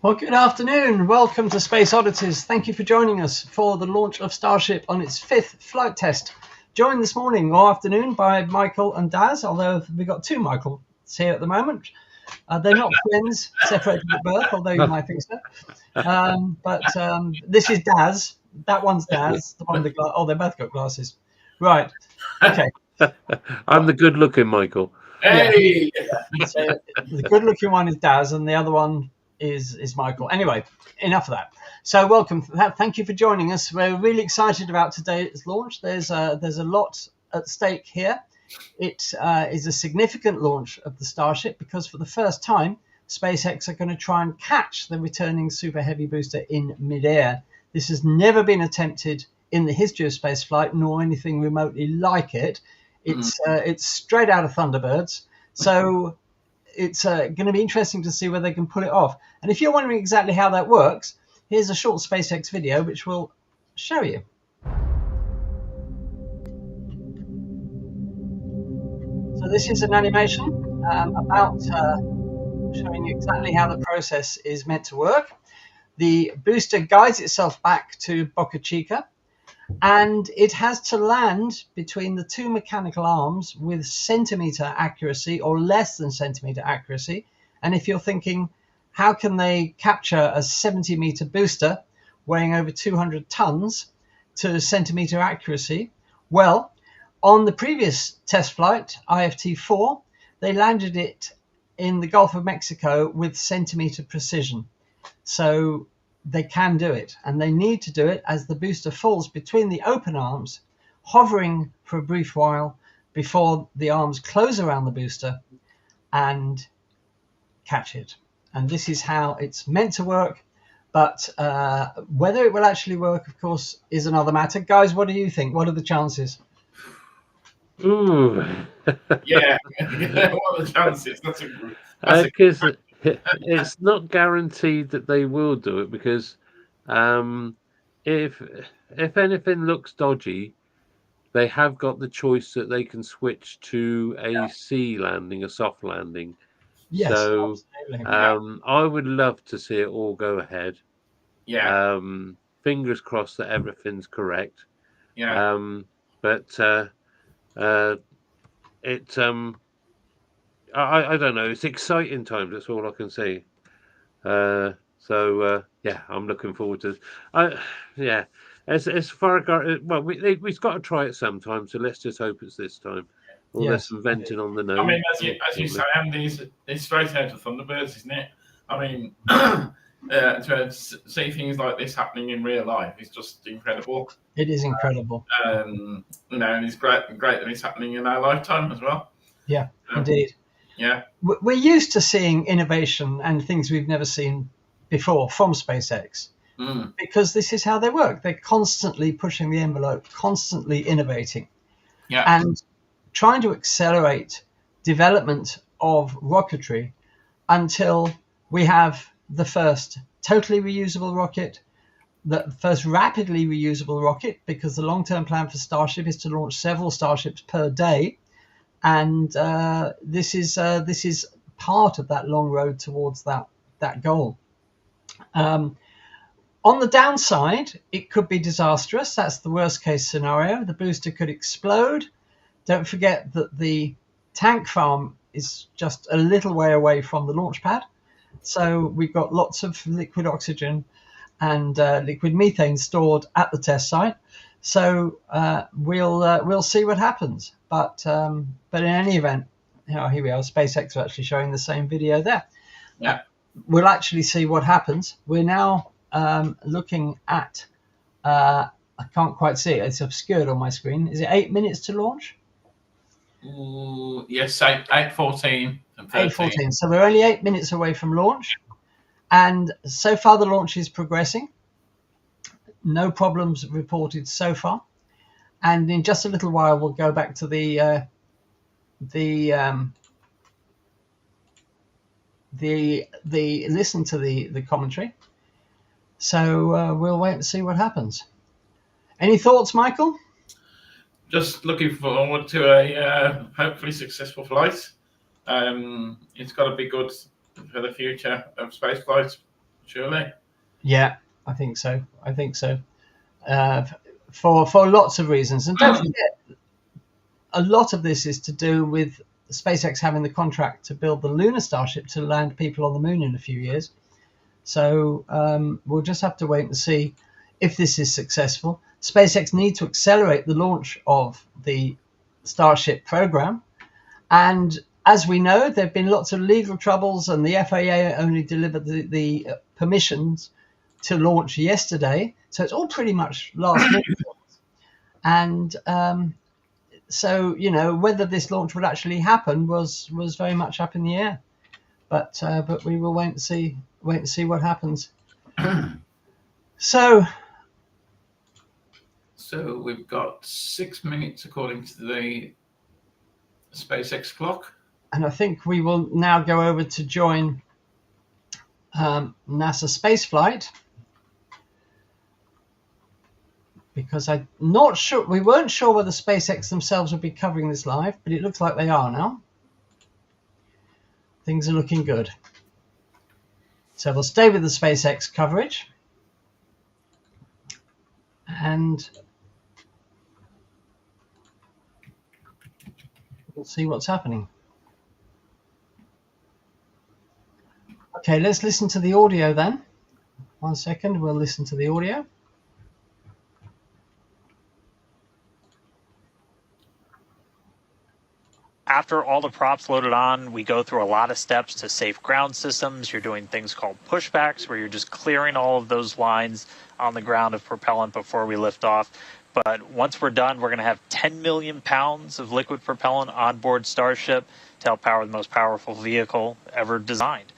Well, good afternoon. Welcome to Space Oddities. Thank you for joining us for the launch of Starship on its 5th flight test. Joined this morning or afternoon by Michael and Daz, although we've got two Michaels here at the moment. They're not twins, separated at birth, although you might think so. But this is Daz. That one's Daz. The one with the oh, they both got glasses. Right. Okay. I'm the good-looking Michael. Hey! Yeah. So the good-looking one is Daz, and the other one is Michael. Anyway, enough of that. So welcome. Thank you for joining us. We're really excited about today's launch. There's a lot at stake here. It is a significant launch of the Starship because for the first time, SpaceX are going to try and catch the returning Super Heavy Booster in midair. This has never been attempted in the history of spaceflight, nor anything remotely like it. It's straight out of Thunderbirds. So it's going to be interesting to see whether they can pull it off. And if you're wondering exactly how that works, here's a short SpaceX video which will show you. So this is an animation about showing you exactly how the process is meant to work. The booster guides itself back to Boca Chica, and it has to land between the two mechanical arms with centimeter accuracy or less than centimeter accuracy. And if you're thinking, how can they capture a 70-meter booster weighing over 200 tons to centimeter accuracy? Well, on the previous test flight, IFT-4, they landed it in the Gulf of Mexico with centimeter precision. So they can do it, and they need to do it as the booster falls between the open arms, hovering for a brief while before the arms close around the booster and catch it. And this is how it's meant to work, but whether it will actually work, of course, is another matter. Guys, what do you think? What are the chances? Ooh. Yeah, what are the chances? Because it's not guaranteed that they will do it, because if anything looks dodgy, they have got the choice that they can switch to a sea landing, a soft landing. Yes, So absolutely. I would love to see it all go ahead. Yeah, Fingers crossed that everything's correct. yeah. But it I don't know. It's exciting times. That's all I can say. Yeah, I'm looking forward to it. Yeah, as far as well, we've got to try it sometime. So let's just hope it's this time. Or there's Yes, some venting on the nose. I mean, as you say, Andy, it's straight out of Thunderbirds, isn't it? I mean, to see things like this happening in real life is just incredible. it is incredible. And it's great that it's happening in our lifetime as well. Yeah, indeed. Yeah. We're used to seeing innovation and things we've never seen before from SpaceX because this is how they work. They're constantly pushing the envelope, constantly innovating, and trying to accelerate development of rocketry until we have the first totally reusable rocket, the first rapidly reusable rocket, because the long-term plan for Starship is to launch several Starships per day. And this is part of that long road towards that goal. On the downside, it could be disastrous. That's the worst case scenario. The booster could explode. Don't forget that the tank farm is just a little way away from the launch pad. So we've got lots of liquid oxygen and liquid methane stored at the test site. So we'll see what happens. But in any event, here we are. SpaceX are actually showing the same video there. Yeah. We'll actually see what happens. We're now looking at. I can't quite see it. It's obscured on my screen. Is it 8 minutes to launch? Yes, 8:14 and 8:14. So we're only 8 minutes away from launch, and so far the launch is progressing. No problems reported so far, and in just a little while we'll go back to the listen to the commentary. So we'll wait and see what happens. Any thoughts, Michael? Just looking forward to a hopefully successful flight. It's got to be good for the future of spaceflight surely. Yeah, I think so. For lots of reasons, and don't forget, a lot of this is to do with SpaceX having the contract to build the lunar Starship to land people on the moon in a few years. So we'll just have to wait and see if this is successful. SpaceX need to accelerate the launch of the Starship program. And as we know, there have been lots of legal troubles, and the FAA only delivered the permissions to launch yesterday. So it's all pretty much last minute. And so, whether this launch would actually happen was very much up in the air. But we will wait and see what happens. So we've got 6 minutes according to the SpaceX clock. And I think we will now go over to join NASA spaceflight, because I'm not sure, we weren't sure whether SpaceX themselves would be covering this live, but it looks like they are now. Things are looking good. So we'll stay with the SpaceX coverage, and we'll see what's happening. Okay, let's listen to the audio then. 1 second, we'll listen to the audio. After all the props loaded on, we go through a lot of steps to safe ground systems. You're doing things called pushbacks, where you're just clearing all of those lines on the ground of propellant before we lift off. But once we're done, we're going to have 10 million pounds of liquid propellant on board Starship to help power the most powerful vehicle ever designed.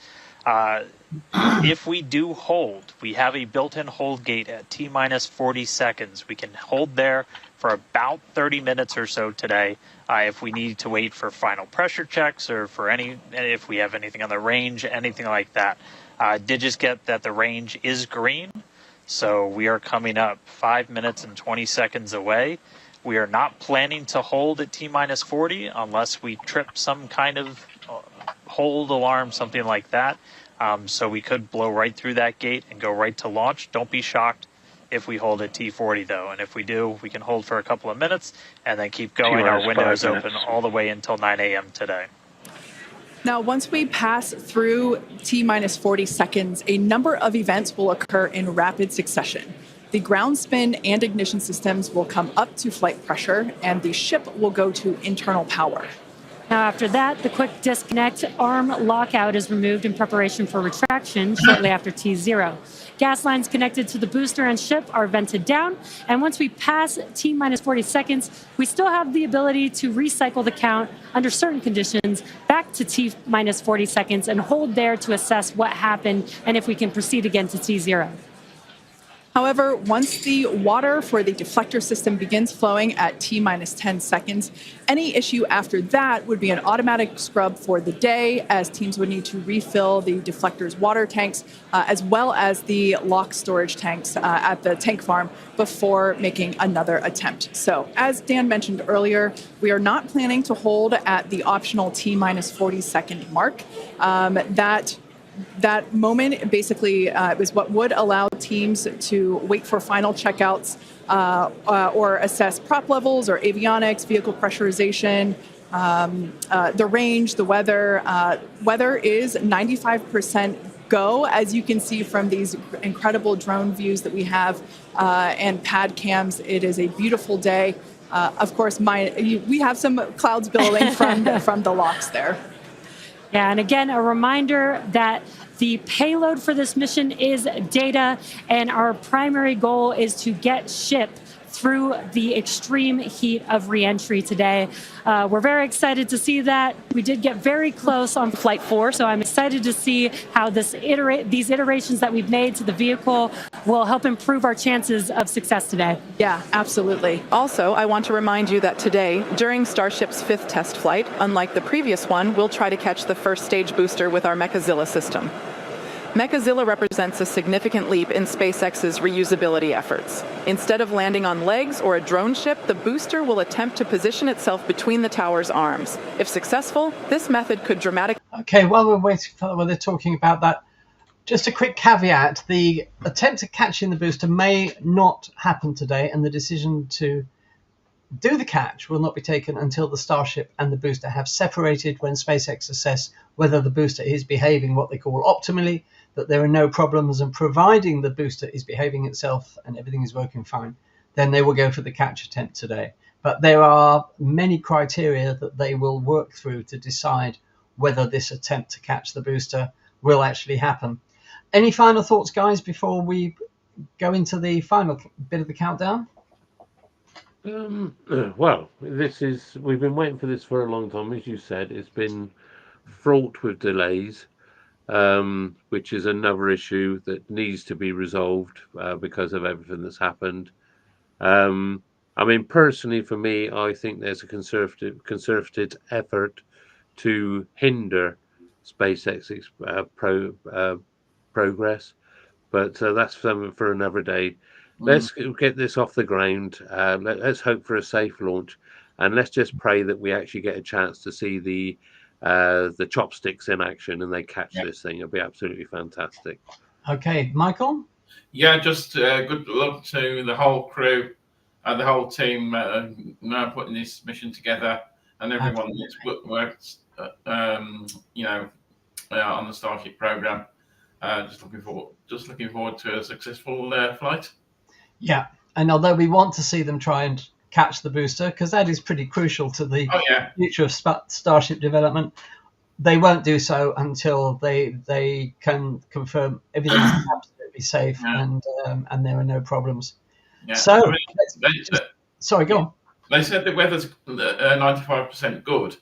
If we do hold, we have a built-in hold gate at T-minus 40 seconds. We can hold there for about 30 minutes or so today. If we need to wait for final pressure checks or if we have anything on the range, anything like that. Did just get that the range is green, so we are coming up 5 minutes and 20 seconds away. We are not planning to hold at T-minus 40 unless we trip some kind of hold alarm, something like that. So we could blow right through that gate and go right to launch. Don't be shocked if we hold at T40 though, and if we do, we can hold for a couple of minutes and then keep going. Our window is open all the way until 9 a.m. today. Now, once we pass through T-minus 40 seconds, a number of events will occur in rapid succession. The ground spin and ignition systems will come up to flight pressure, and the ship will go to internal power. Now, after that, the quick disconnect arm lockout is removed in preparation for retraction shortly after T0. Gas lines connected to the booster and ship are vented down, and once we pass T-minus 40 seconds, we still have the ability to recycle the count under certain conditions back to T-minus 40 seconds and hold there to assess what happened and if we can proceed again to T0. However, once the water for the deflector system begins flowing at T-minus 10 seconds, any issue after that would be an automatic scrub for the day, as teams would need to refill the deflector's water tanks, as well as the lock storage tanks at the tank farm before making another attempt. So, as Dan mentioned earlier, we are not planning to hold at the optional T-minus 40 second mark. That moment basically is what would allow teams to wait for final checkouts or assess prop levels or avionics, vehicle pressurization, the range, the weather. Weather is 95% go, as you can see from these incredible drone views that we have and pad cams. It is a beautiful day. Of course, we have some clouds billowing from the locks there. Yeah, and again, a reminder that the payload for this mission is data, and our primary goal is to get ship through the extreme heat of reentry today. We're very excited to see that. We did get very close on Flight 4, so I'm excited to see how these iterations that we've made to the vehicle will help improve our chances of success today. Yeah, absolutely. Also, I want to remind you that today, during Starship's 5th test flight, unlike the previous one, we'll try to catch the first stage booster with our Mechazilla system. Mechazilla represents a significant leap in SpaceX's reusability efforts. Instead of landing on legs or a drone ship, the booster will attempt to position itself between the tower's arms. If successful, this method could dramatically... Okay, while we're waiting for, they're talking about that, Just a quick caveat, the attempt at catching the booster may not happen today, and the decision to do the catch will not be taken until the Starship and the booster have separated, when SpaceX assess whether the booster is behaving what they call optimally, that there are no problems, and providing the booster is behaving itself and everything is working fine, then they will go for the catch attempt today. But there are many criteria that they will work through to decide whether this attempt to catch the booster will actually happen. Any final thoughts, guys, before we go into the final bit of the countdown? Well, we've been waiting for this for a long time. As you said, it's been fraught with delays, which is another issue that needs to be resolved because of everything that's happened. I mean, personally, for me, I think there's a concerted effort to hinder SpaceX's progress, but that's something for another day. Let's get this off the ground. Let's hope for a safe launch, and let's just pray that we actually get a chance to see the chopsticks in action and they catch this thing. It'll be absolutely fantastic. Okay, Michael? Yeah, just good luck to the whole crew and the whole team now putting this mission together, and everyone that's worked on the Starship program. Just looking forward to a successful flight. Yeah, and although we want to see them try and catch the booster, because that is pretty crucial to the future of Starship development, they won't do so until they can confirm everything is absolutely safe and there are no problems. Yeah. So, sorry, go on. They said the weather's 95% good,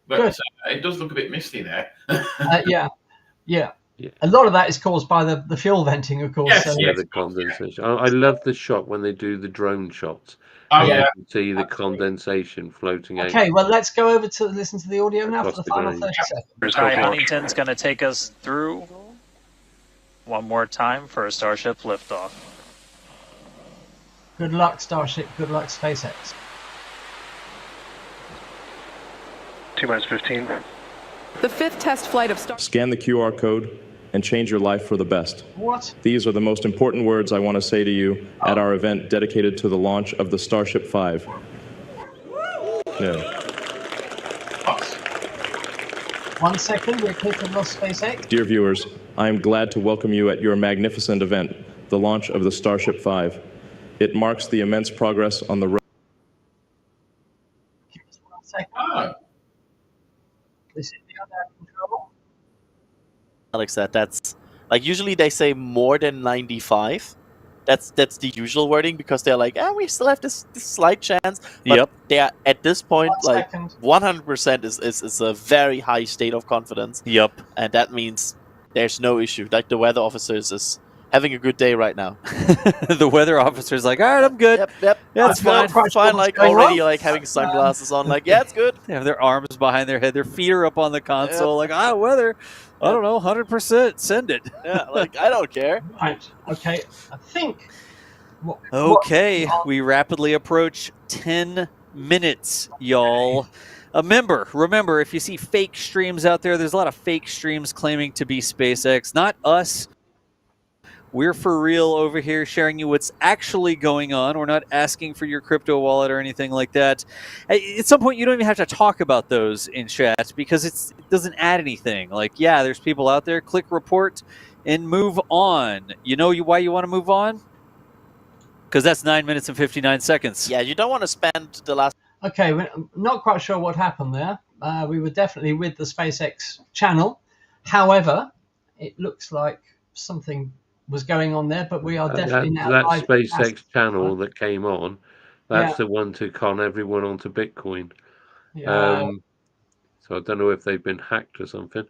but it does look a bit misty there. Yeah. A lot of that is caused by the fuel venting, of course. Yes, the condensation. I love the shot when they do the drone shots. Oh, you can see the condensation floating out. Okay, well, let's go over to listen to the audio now for the final 30 seconds. All right, Huntington's going to take us through one more time for a Starship liftoff. Good luck, Starship. Good luck, SpaceX. 2-15. The fifth test flight of Starship. Scan the QR code and change your life for the best. What? These are the most important words I want to say to you at our event dedicated to the launch of the Starship 5. Yeah. 1 second, we're clear to lost SpaceX. Dear viewers, I am glad to welcome you at your magnificent event, the launch of the Starship 5. It marks the immense progress on the road. Give us 1 second. This is the other control. Alex said that's like usually they say more than 95. That's the usual wording because they're like, we still have this slight chance. But they are at this point like 100% is a very high state of confidence. And that means there's no issue. Like the weather officers is having a good day right now. The weather officer's like, all right, I'm good. Yep. Yeah, it's fine. Fine, like already like having sunglasses on, like, it's good. They have their arms behind their head, their feet are up on the console, like, weather, I don't know, 100%, send it. Yeah, like, I don't care. Right, okay, I think... we rapidly approach 10 minutes, y'all. Remember, if you see fake streams out there, there's a lot of fake streams claiming to be SpaceX, not us. We're for real over here sharing you what's actually going on. We're not asking for your crypto wallet or anything like that. At some point, you don't even have to talk about those in chat because it doesn't add anything. Like, there's people out there. Click report and move on. You know why you want to move on? Because that's 9 minutes and 59 seconds. Yeah, you don't want to spend the last... Okay, we're not quite sure what happened there. We were definitely with the SpaceX channel. However, it looks like something was going on there, but we are definitely now that live. SpaceX channel that came on, that's the one to con everyone onto Bitcoin. So I don't know if they've been hacked or something.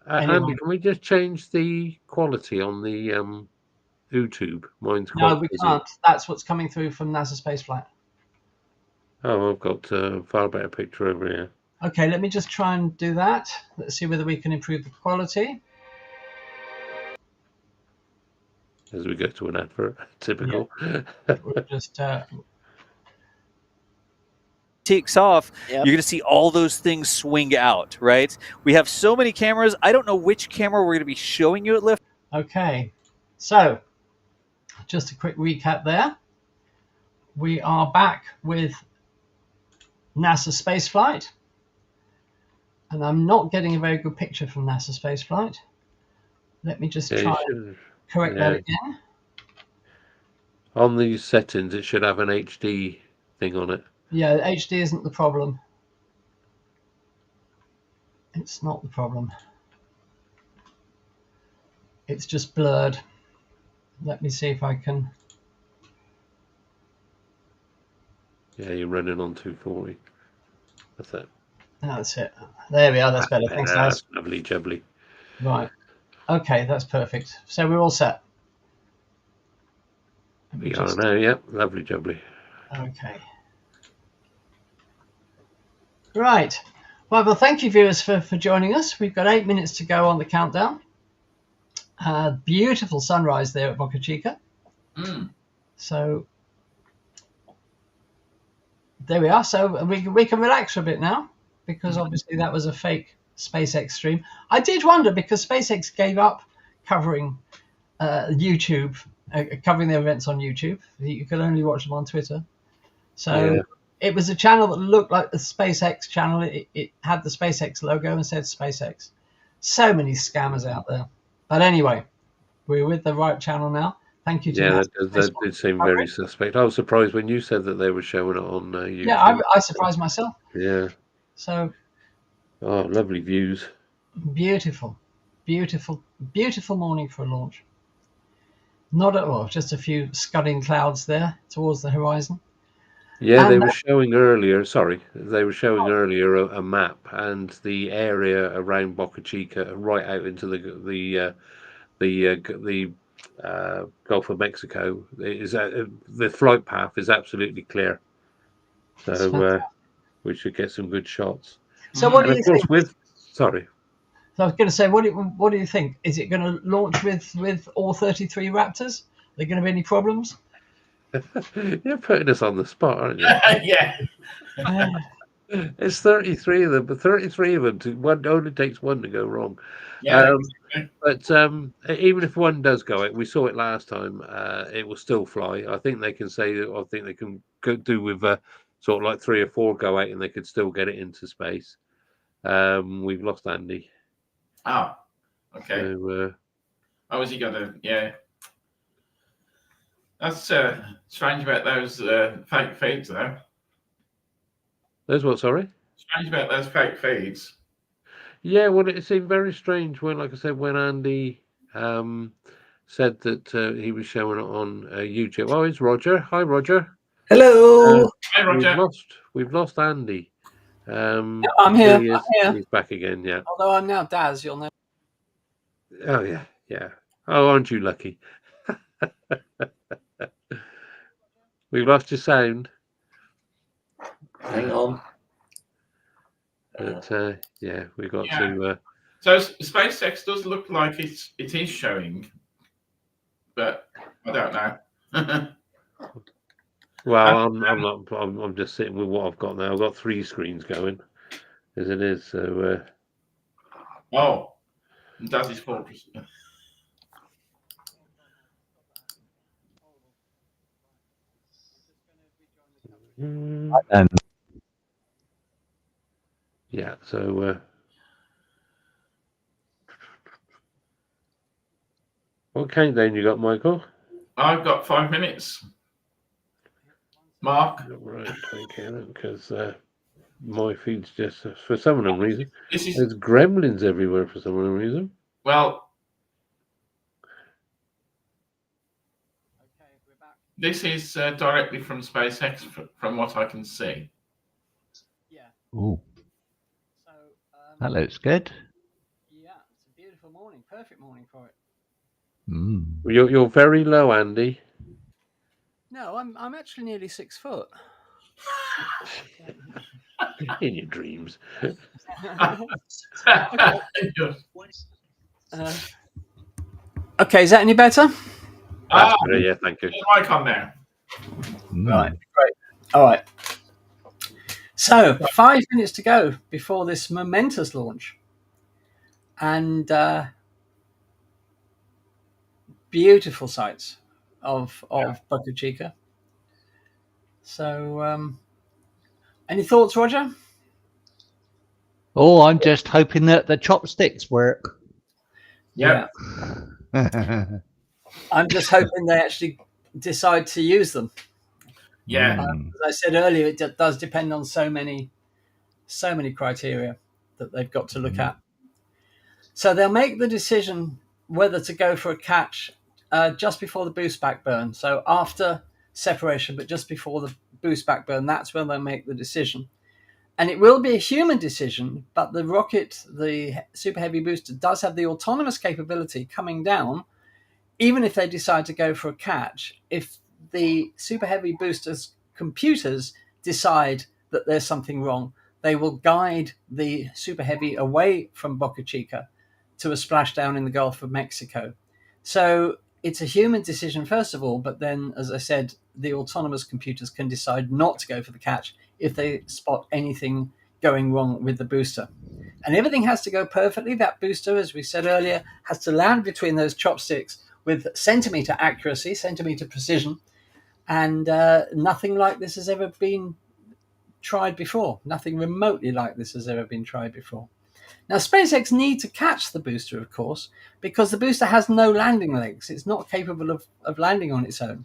Andy, can we just change the quality on the YouTube? Mine's no, we can't. That's what's coming through from NASA spaceflight. Oh, I've got a far better picture over here. Okay, let me just try and do that. Let's see whether we can improve the quality. As we go to an advert, typical. We'll just takes off, you're going to see all those things swing out, right? We have so many cameras. I don't know which camera we're going to be showing you at lift. Okay, so just a quick recap there. We are back with NASA spaceflight, and I'm not getting a very good picture from NASA spaceflight. Let me just try and correct that again. On these settings, it should have an HD thing on it. Yeah, HD isn't the problem. It's not the problem. It's just blurred. Let me see if I can. Yeah, you're running on 240. That's it. That's it. There we are. That's better. Thanks, guys. Lovely jubbly. Right. Okay, that's perfect. So we're all set. We are now, yep. Lovely jubbly. Okay. Right. Well, thank you, viewers, for joining us. We've got 8 minutes to go on the countdown. Beautiful sunrise there at Boca Chica. So there we are. So we can relax for a bit now, because obviously that was a fake SpaceX stream. I did wonder, because SpaceX gave up covering YouTube, covering their events on YouTube. You could only watch them on Twitter. So it was a channel that looked like the SpaceX channel. It had the SpaceX logo and said SpaceX. So many scammers out there. But anyway, we're with the right channel now. Thank you to that did seem very suspect. I was surprised when you said that they were showing it on YouTube. Yeah, I surprised myself. Yeah. So. Oh, lovely views. Beautiful, beautiful, beautiful morning for a launch. Not at all, just a few scudding clouds there towards the horizon. Yeah, and they were showing earlier. Sorry, they were showing earlier a map, and the area around Boca Chica, right out into the Gulf of Mexico, is the flight path is absolutely clear. So we should get some good shots. So what do you think? Sorry. So I was going to say, what do you think? Is it going to launch with all 33 Raptors? Are there going to be any problems? You're putting us on the spot, aren't you? Yeah. It's 33 of them, but 33 of them, one only takes one to go wrong. Yeah. But even if one does go out, we saw it last time, it will still fly. I think they can do with sort of like 3 or 4 go out, and they could still get it into space. We've lost Andy. Oh, okay. So, how is he going to? Yeah. That's strange about those fake feeds, though. Those what? Sorry. Strange about those fake feeds. Yeah, well, it seemed very strange when, like I said, when Andy said that he was showing it on YouTube. Oh, it's Roger. Hi, Roger. Hello. Hi, Roger. We've lost Andy. I'm here. I'm here. He's back again. Yeah. Although I'm now Daz, you'll know. Oh yeah, yeah. Oh, aren't you lucky? We've lost your sound. Hang on. But yeah, we've got to. So SpaceX does look like it is showing, but I don't know. Well, I'm not. I'm just sitting with what I've got now. I've got 3 screens going, as it is. So. Oh, that is Fortress. Yeah. So. What countdown you got, Michael? I've got 5 minutes. Mark. Right, okay, because my feed's just for some unknown reason. There's gremlins everywhere for some unknown reason. Well, this is directly from SpaceX, from what I can see. Yeah. Ooh. So that looks good. Yeah, it's a beautiful morning, perfect morning for it. Mm. You're very low, Andy. No, I'm actually nearly 6 foot. In your dreams. Okay, is that any better? That's better, yeah, thank you. Mic on there. Right, great. All right. So 5 minutes to go before this momentous launch, and beautiful sights of Boca Chica. So, any thoughts, Roger? Oh, I'm just hoping that the chopsticks work. Yeah. I'm just hoping they actually decide to use them. Yeah. As I said earlier, it does depend on so many criteria that they've got to look at. So they'll make the decision whether to go for a catch just before the boost back burn. So after separation, but just before the boost back burn, that's when they'll make the decision. And it will be a human decision, but the rocket, the Super Heavy Booster, does have the autonomous capability coming down, even if they decide to go for a catch. If the Super Heavy Booster's computers decide that there's something wrong, they will guide the Super Heavy away from Boca Chica to a splashdown in the Gulf of Mexico. So it's a human decision, first of all, but then, as I said, the autonomous computers can decide not to go for the catch if they spot anything going wrong with the booster. And everything has to go perfectly. That booster, as we said earlier, has to land between those chopsticks with centimeter accuracy, centimeter precision, and nothing like this has ever been tried before. Nothing remotely like this has ever been tried before. Now, SpaceX need to catch the booster, of course, because the booster has no landing legs. It's not capable of landing on its own.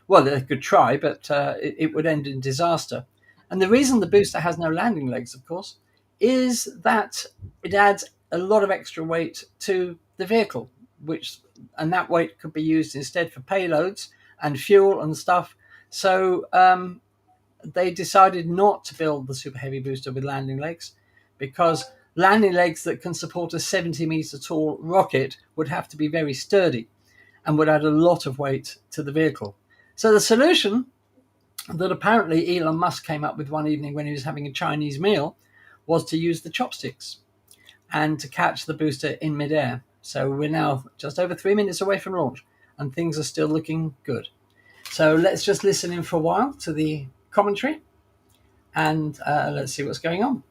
Well, they could try, but it would end in disaster. And the reason the booster has no landing legs, of course, is that it adds a lot of extra weight to the vehicle, and that weight could be used instead for payloads and fuel and stuff. So they decided not to build the Super Heavy Booster with landing legs, because landing legs that can support a 70-meter tall rocket would have to be very sturdy and would add a lot of weight to the vehicle. So the solution that apparently Elon Musk came up with one evening when he was having a Chinese meal was to use the chopsticks and to catch the booster in midair. So we're now just over 3 minutes away from launch, and things are still looking good. So let's just listen in for a while to the commentary, and let's see what's going on.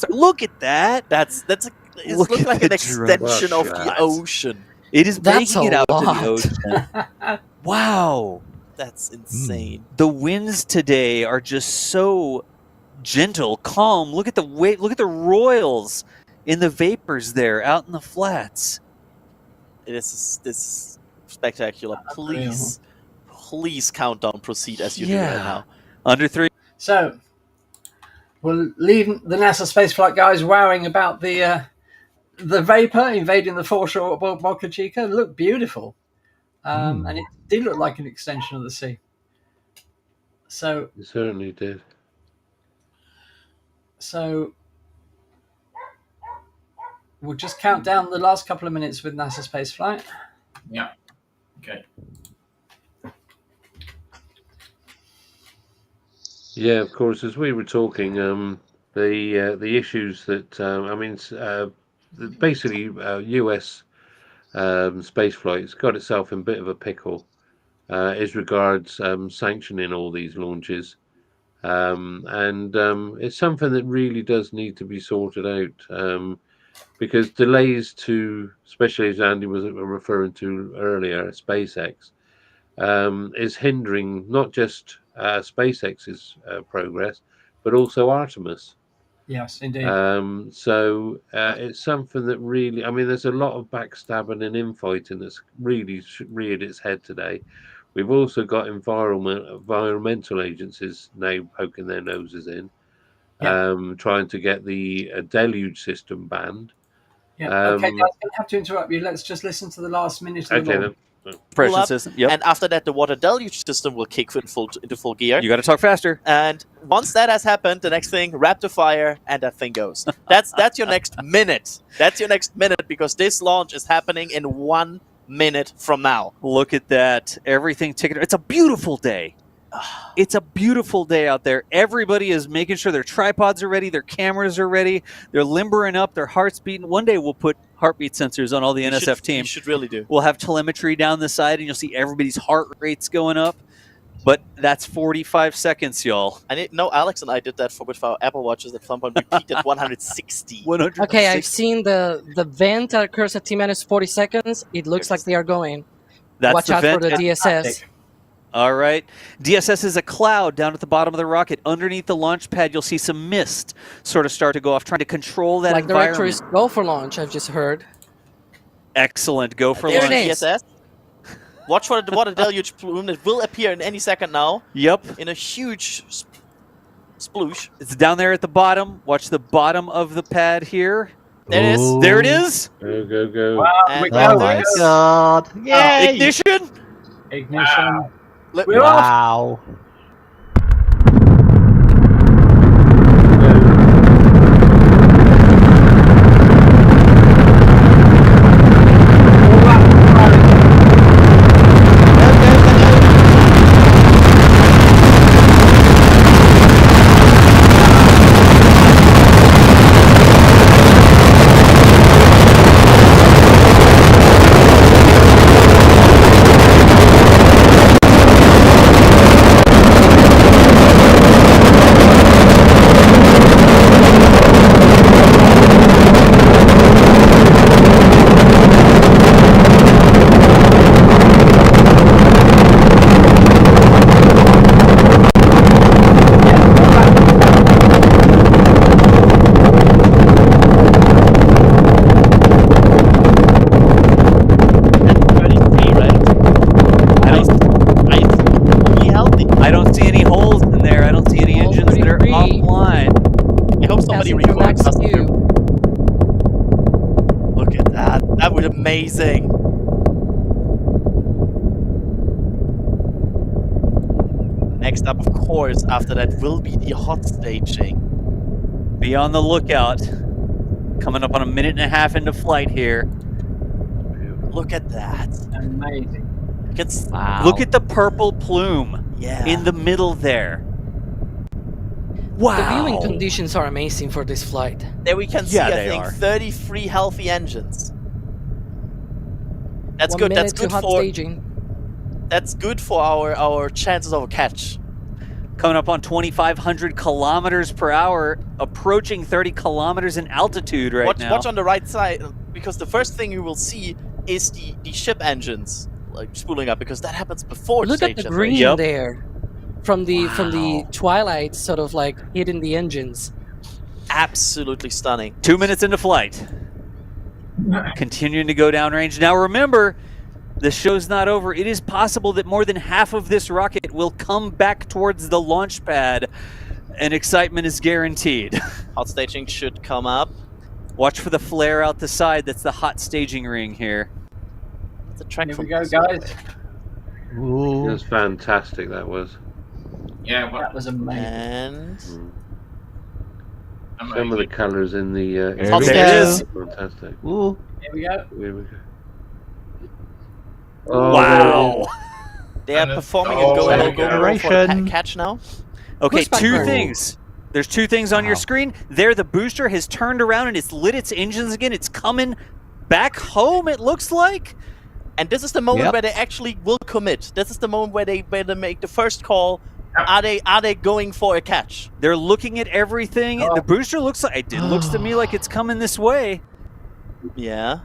Look at that! It looks like an extension of the ocean. It is making it out to the ocean. Wow, that's insane. The winds today are just so gentle, calm. Look at the weight. Look at the royals in the vapors there, out in the flats. This is spectacular. Please countdown proceed as you do right now. Under 3. So we'll leave the NASA spaceflight guys wowing about the vapor invading the foreshore of Boca Chica. It looked beautiful, and it did look like an extension of the sea. So it certainly did. So we'll just count down the last couple of minutes with NASA spaceflight. Yeah. Okay. Yeah, of course. As we were talking, the issues that basically U.S. space flight's got itself in a bit of a pickle as regards sanctioning all these launches, and it's something that really does need to be sorted out, because delays to, especially as Andy was referring to earlier, SpaceX is hindering not just SpaceX's progress, but also Artemis. Yes, indeed. So it's something that really, there's a lot of backstabbing and infighting that's really reared its head today. We've also got environmental agencies now poking their noses in, trying to get the deluge system banned. Yeah. Okay, guys, I'm going to have to interrupt you. Let's just listen to the last minute of the launch. Pressure system. Yep. And after that, the water deluge system will kick into full gear. You got to talk faster. And once that has happened, the next thing, rapid fire, and that thing goes. That's your next minute. That's your next minute, because this launch is happening in 1 minute from now. Look at that. Everything ticking. It's a beautiful day. It's a beautiful day out there. Everybody is making sure their tripods are ready, their cameras are ready, they're limbering up, their heart's beating. One day we'll put heartbeat sensors on all the NSF team. You should really do. We'll have telemetry down the side, and you'll see everybody's heart rates going up. But that's 45 seconds, y'all. Alex and I did that with our Apple Watches at some point. We peaked at 160. 160. Okay, I've seen the vent that occurs at T-minus 40 seconds. It looks like they are going. That's Watch the out vent. for the DSS. All right. DSS is a cloud down at the bottom of the rocket. Underneath the launch pad, you'll see some mist sort of start to go off, trying to control that Like the environment. director is go for launch, I've just heard. Excellent. Go for There's launch. DSS. Watch for the water deluge plume that will appear in any second now. Yep. In a huge sploosh. It's down there at the bottom. Watch the bottom of the pad here. There it is. There it is. Go, go, go. Wow, And Oh my god. Yay! Ignition. Ignition. We're off. Wow. I don't see any holes in there. I don't see any engines that are offline. I hope somebody records us. Look at that. That was amazing. Next up, of course, after that will be the hot staging. Be on the lookout. Coming up on a minute and a half into flight here. Look at that. Amazing. Wow. Look at the purple plume in the middle there. Wow. The viewing conditions are amazing for this flight. There we can see, Yeah, I they think, are. 33 healthy engines. That's 1 good. minute That's to good hot for. staging. That's good for our chances of a catch. Coming up on 2,500 kilometers per hour, approaching 30 kilometers in altitude right now. Watch on the right side, because the first thing you will see is the ship engines like spooling up, because that happens before Look the at stage. the green there. From the twilight, sort of like hitting the engines. Absolutely stunning. 2 minutes into flight. Continuing to go downrange. Now remember, the show's not over. It is possible that more than half of this rocket will come back towards the launch pad, and excitement is guaranteed. Hot staging should come up. Watch for the flare out the side. That's the hot staging ring here. It's a track. Here we go, guys. It was fantastic, that was. Yeah, well, That was amazing. And Some of the colours in the... Here we There it go. is. Fantastic. Ooh. Here we go. Here we go. Oh, Wow. they are performing Oh, a go there low we go go. roll for a Acceleration. catch now. Okay, Pushback two burn. things. There's two things on your Wow. screen. There, the booster has turned around and it's lit its engines again. It's coming back home, it looks like. And this is the moment Yep. where they actually will commit. This is the moment where they make the first call. Are they going for a catch? They're looking at everything. Oh. The booster looks like it looks to me like it's coming this way. Yeah.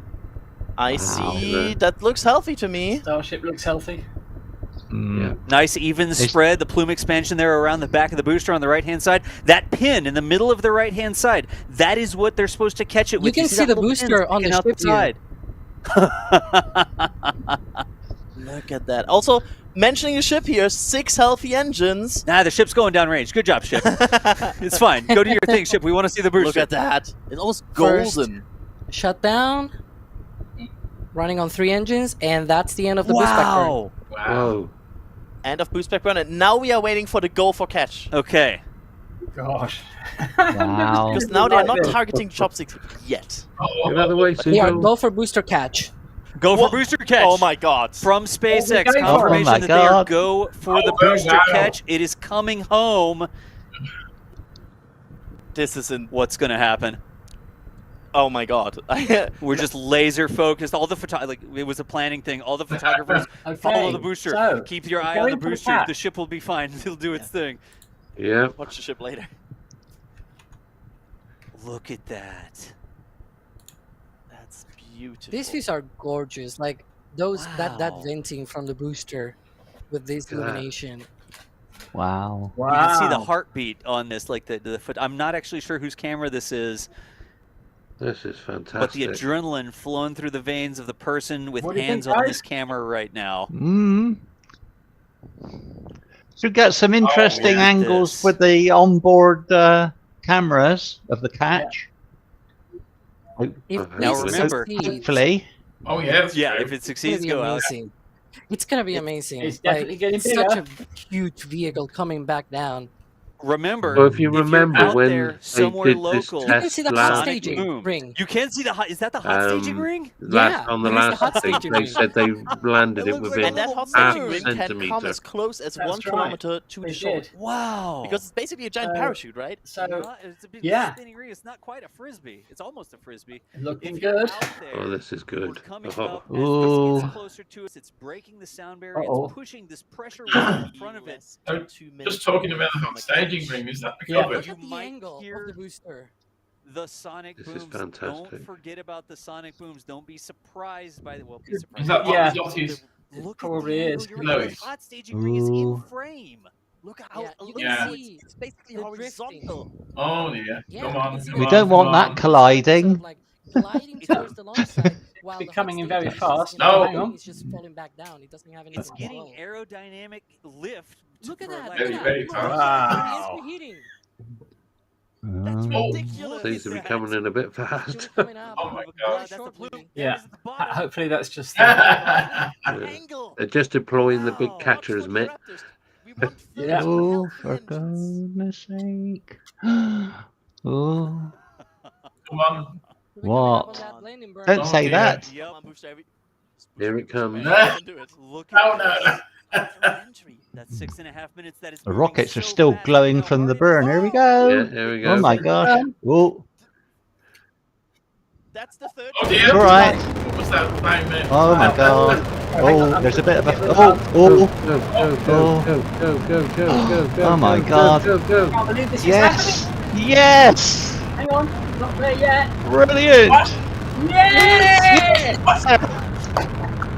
I Wow. see. That looks healthy to me. Starship looks healthy. Yeah. Nice even spread. The plume expansion there around the back of the booster on the right-hand side. That pin in the middle of the right-hand side. That is what they're supposed to catch it with. You can see that the little booster pin on the sticking out ship view. side. Look at that. Also, mentioning the ship here, 6 healthy engines. Nah, the ship's going downrange. Good job, ship. It's fine. Go do your thing, ship. We want to see the booster. Look at that. It's almost First. golden. Shut down. Running on 3 engines, and that's the end of the boost back burn. Wow. Whoa. End of boost back run. And now we are waiting for the go for catch. Okay. Gosh. Wow. Because now they are not targeting chopsticks yet. Get out of the way, They are Susan. go for booster catch. Go for Whoa. booster catch. Oh my god. From SpaceX, going for? confirmation Oh my that they are God. go for the Oh, there we booster go. catch. It is coming home. This isn't. What's going to happen? Oh my god. We're just laser focused. All the it was a planning thing. All the photographers follow the booster. So, keep your eye on the booster. The ship will be fine. It'll do its thing. Yeah. Watch the ship later. Look at that. That's beautiful. These views are gorgeous. Like those that venting from the booster with this illumination. Wow. You can see the heartbeat on this. Like the foot. I'm not actually sure whose camera this is. This is fantastic. But the adrenaline flowing through the veins of the person with hands on this camera right now. So get some interesting angles with the onboard cameras of the catch. Now remember, hopefully. Oh yeah. Yeah, if it succeeds, go out. It's gonna be amazing. It's definitely getting such a huge vehicle coming back down. Remember, well, if you remember when there, they somewhere did local, this you can see the hot last staging ring. You can see the hot. Is that the hot staging ring? On the last thing, they said they landed it within And that hot half staging a ring can come centimeter. as close as That's 1 kilometer to the shore. Wow. Because it's basically a giant parachute, right? So, it's a big yeah. spinning ring. It's not quite a frisbee. It's almost a frisbee. Looking If you're good. out there, Oh, this is good. we're coming Oh. up, as this gets closer to us, it's breaking the sound barrier. It's pushing this pressure wave in front of it. So, just talking about the hot staging ring, is that the Yeah. cover? You might hear the booster. the sonic This booms. is fantastic. Don't forget about the sonic booms. Don't be surprised by the. Well, be surprised. Is that what Yeah. the Oddities? Look Probably at is. the Who angle. knows? The hot staging ring is in Ooh. frame. Look how Yeah, you look can Yeah. see It's basically the horizontal. Oh dear. Yeah, Come you on. can see come We on, don't come want on. that colliding. sort of like gliding towards the launch site while the becoming hot very stage is fast. just, No. Hang on. it's just falling back down. It doesn't have any. it's getting control. aerodynamic lift. Look at for that! lack Very, of- very Look, fast. Wow. it's reheating. That's Oh. ridiculous. Seems to be coming in a bit It's fast. coming up. Oh my God, god. that's the plume. Yeah. There's the bottom. Hopefully that's just. Yeah. Angle. They're just deploying the big Wow. catchers, mate. We want Yeah. Oh, first for engines. goodness sake. Oh. Come on. We're coming up on What? that landing burn. Don't Oh, say dear. that. Yep. Come on, Booster Heavy. Here it comes. Look No, at no, no. that. That's 6.5 minutes. That is The moving rockets are so still fast. glowing Now from the we're burn. Here we go. Yeah, here we go. Oh my gosh. Oh, That's the third. Oh dear. all right. What was that thing there? Oh my god. Oh, there's a bit of a. Oh, Go, oh. go, go, go, go, go, go, go, Oh my go, God. Go, go, I can't believe this is Yes. happening. Yes. Hang on. Not there yet. Brilliant. Yes!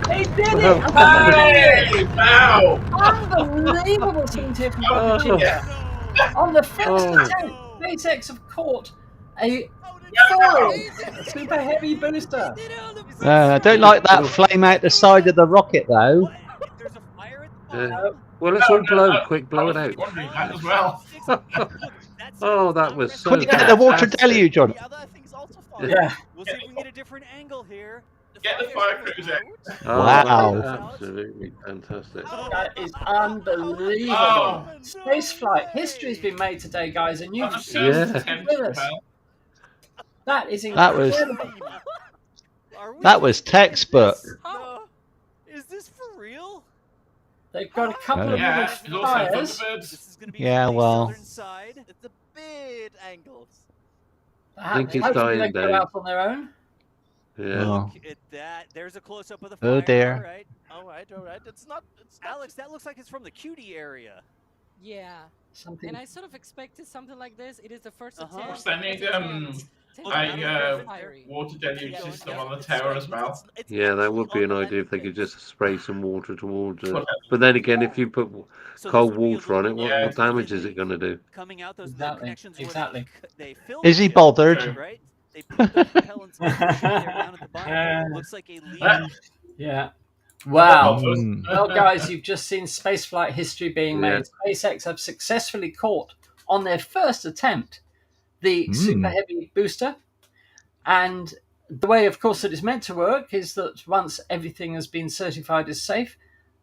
They did it! Hey! Wow! Unbelievable team tip from Bobby Chica. On the first attempt, SpaceX have caught a foil super heavy booster. I don't like that flame out the side of the rocket though. There's a fire at the Yeah. Well, let's all blow. Quick, blow it out. Wondering that as well. Oh, that was so Quick, get the water fantastic. deluge on. The other thing's also fine. Yeah. We'll see if we can get a different angle here. Get the fire crews out. Oh, Wow. that was absolutely fantastic. That is unbelievable. Oh. Spaceflight history's been made today, guys, and you've seen Yeah. it with us. That is That was- incredible. That was textbook. No. Is this for real? They've got a couple of Yeah, little it's also fires. Thunderbirds. This is going to be Yeah, from the well. southern side. It's a bit angles. think it's Hopefully they dying go down. out on their own. Yeah. Oh. Look at that. There's a close up of the Oh, fire. dear. All right. All right, all right. It's not. Alex, that looks like it's from the cutie area. Yeah. Something. And I sort of expected something like this. It is the first Uh-huh. attempt. They need a water deluge system on the tower as well. Yeah, that would be an idea if they could just spray some water towards it. But then again, if you put So cold this would be a water on it, little what, Yeah. what damage is it going to do? Coming out those little Exactly, connections where exactly. they filled Is he it, bothered? right? They put the propellants on the ship there down at the bottom. Looks like a lead. Yeah. Wow. Mm. Well, guys, you've just seen spaceflight history being made. SpaceX have successfully caught, on their first attempt, the Super Heavy Booster. And the way, of course, that it's meant to work is that once everything has been certified as safe,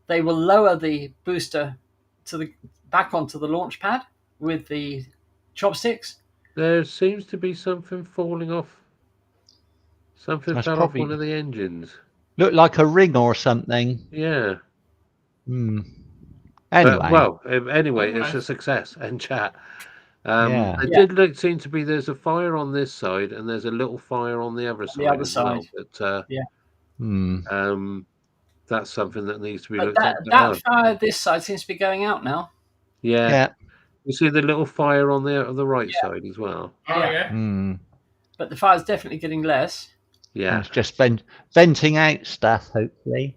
they will lower the booster back onto the launch pad with the chopsticks. There seems to be something falling off. Something That's fell probably- off one of the engines. Looked like a ring or something. Yeah. Hmm. Anyway. Anyway, it's a success. And chat. Yeah. It did seem to be there's a fire on this side and there's a little fire on the other side. The other as well. side. But that's something that needs to be But looked at. that fire this side seems to be going out now. Yeah. You see the little fire on the right side as well. Oh yeah. But the fire's definitely getting less. Yeah. It's just venting out stuff, hopefully.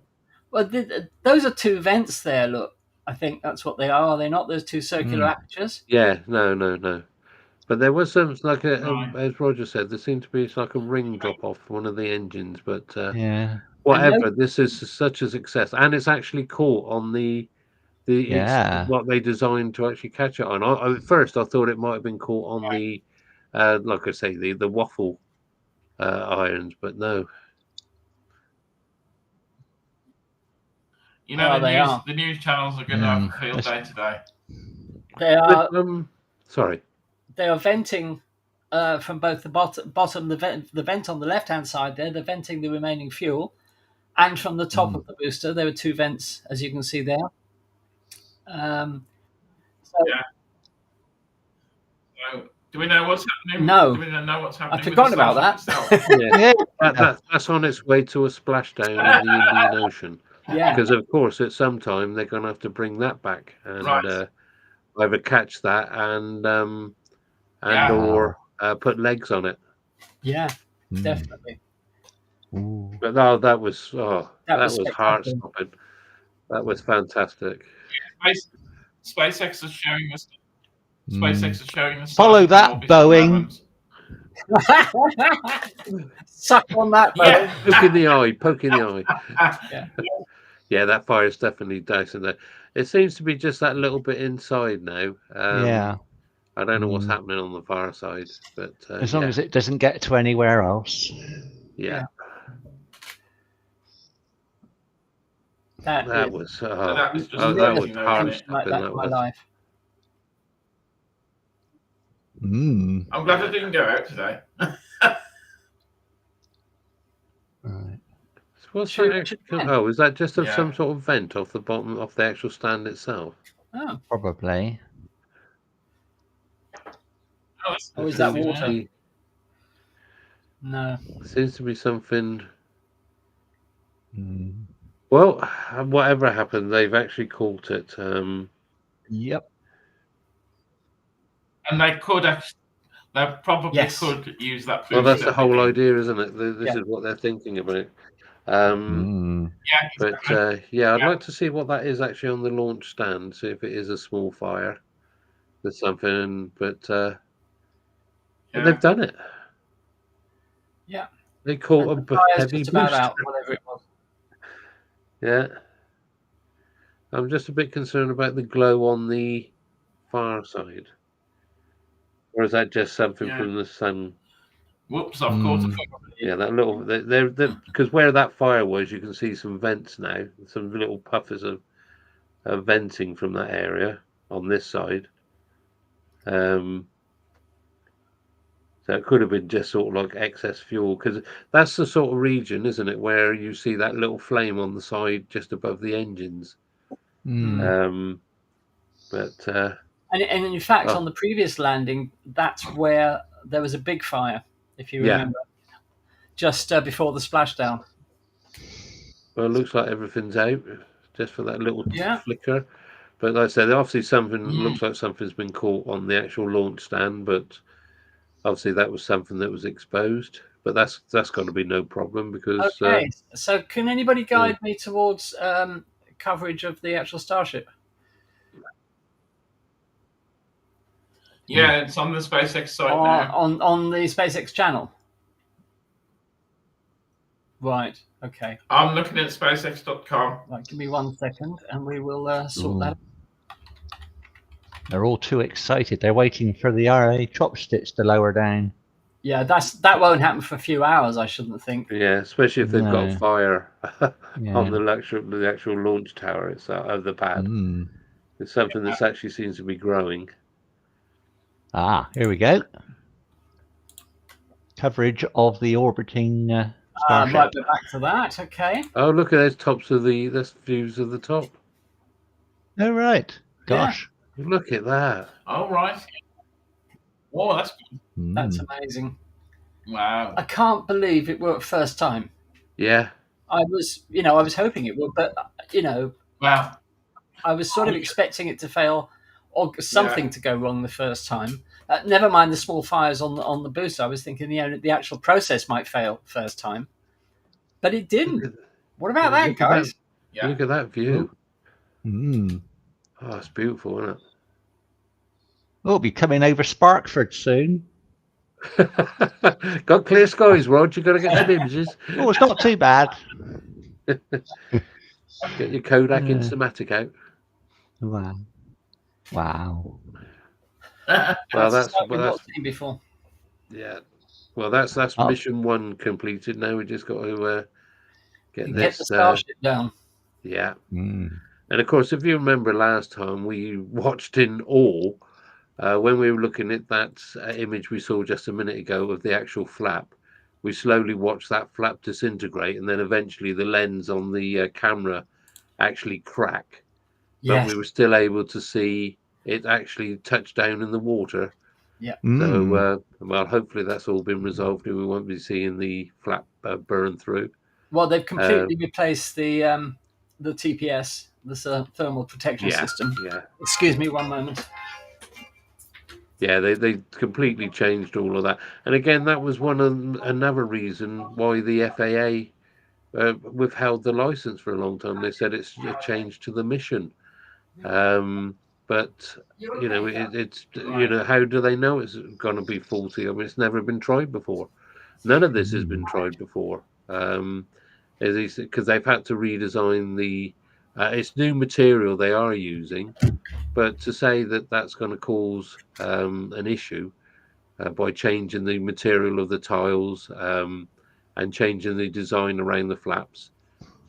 Well, those are two vents there. Look, I think that's what they are. Are they not? Those two circular apertures. Yeah. No. But there was some like as Roger said, there seemed to be like a ring drop off one of the engines. But whatever. This is such a success, and it's actually caught on what they designed to actually catch it on. At first, I thought it might have been caught on the, like I say, the waffle irons, but no. You know, the news channels are going to have a field day today. They are. Sorry. They are venting from both the bottom, the vent on the left-hand side there. They're venting the remaining fuel, and from the top of the booster, there were two vents, as you can see there. So do we know what's happening? No. Do we know what's happening? I've forgotten about that. That's on its way to a splashdown in the Indian Ocean. Yeah. Because of course, at some time they're going to have to bring that back and either catch that and or put legs on it. Yeah, definitely. Ooh. But no, that was heart stopping. That was fantastic. SpaceX is showing us. SpaceX is showing us. Follow that, Boeing. Suck on that, Boeing. Poke in the eye. Yeah, that fire is definitely dicing there. It seems to be just that little bit inside now. I don't know what's happening on the far side, but as long as it doesn't get to anywhere else. Yeah. That was hard like that in my life. I'm glad I didn't go out today. What's that? Is that just some sort of vent off the bottom of the actual stand itself? Oh, probably. Oh, is that water? No. Seems to be something. Well, whatever happened, they've actually caught it. Yep. And they probably could use that. Well, that's the whole idea, isn't it? This is what they're thinking about. But I'd like to see what that is actually on the launch stand. See if it is a small fire or something. But they've done it. Yeah. They caught a heavy just about booster. out, whatever it was. Yeah. I'm just a bit concerned about the glow on the far side. Or is that just something from the sun? Whoops, I've caught it. Yeah, that little, because where that fire was, you can see some vents now, some little puffers of venting from that area on this side. So it could have been just sort of like excess fuel, because that's the sort of region, isn't it, where you see that little flame on the side just above the engines. And in fact, on the previous landing, that's where there was a big fire, if you remember, just before the splashdown. Well, it looks like everything's out, just for that little flicker. But like I said, obviously something looks like something's been caught on the actual launch stand, but obviously that was something that was exposed. But that's got to be no problem because. Okay, so can anybody guide me towards coverage of the actual Starship? Yeah, it's on the SpaceX site now. On the SpaceX channel. Right. Okay. I'm looking at SpaceX.com. Right, give me 1 second, and we will sort that out. They're all too excited. They're waiting for the RA chopsticks to lower down. Yeah, that won't happen for a few hours, I shouldn't think. Yeah, especially if they've got fire on the actual launch tower itself of the pad. It's something that actually seems to be growing. Ah, here we go. Coverage of the orbiting Starship. Right, we're back to that. Okay. Oh, look at those tops of that's views of the top. Oh, right. Gosh. Look at that. Oh, right. Oh, that's good. That's amazing. Wow. I can't believe it worked first time. Yeah. I was hoping it would, but wow. I was sort of expecting it to fail or something to go wrong the first time. Never mind the small fires on the booster. I was thinking the actual process might fail first time, but it didn't. What about that, guys? Look at that view. Mm. Oh, it's beautiful, isn't it? We'll be coming over Sparkford soon. Got clear skies, Rod. You've got to get some images. Oh, it's not too bad. Get your Kodak Instamatic out. Wow. Wow. Well, that's seen before. Yeah. Well, that's mission 1 completed. Now we just got to get the Starship down. Yeah. And of course, if you remember last time, we watched in awe when we were looking at that image we saw just a minute ago of the actual flap. We slowly watched that flap disintegrate, and then eventually the lens on the camera actually crack. But we were still able to see it actually touch down in the water. Yeah. So, well, hopefully that's all been resolved, and we won't be seeing the flap burn through. Well, they've completely replaced the TPS, the thermal protection system. Yeah. Excuse me, one moment. Yeah, they completely changed all of that. And again, that was another reason why the FAA withheld the license for a long time. They said it's a change to the mission. But it's how do they know it's going to be faulty? I mean, it's never been tried before. None of this has been tried before. Because they've had to redesign the. It's new material they are using, but to say that that's going to cause an issue by changing the material of the tiles and changing the design around the flaps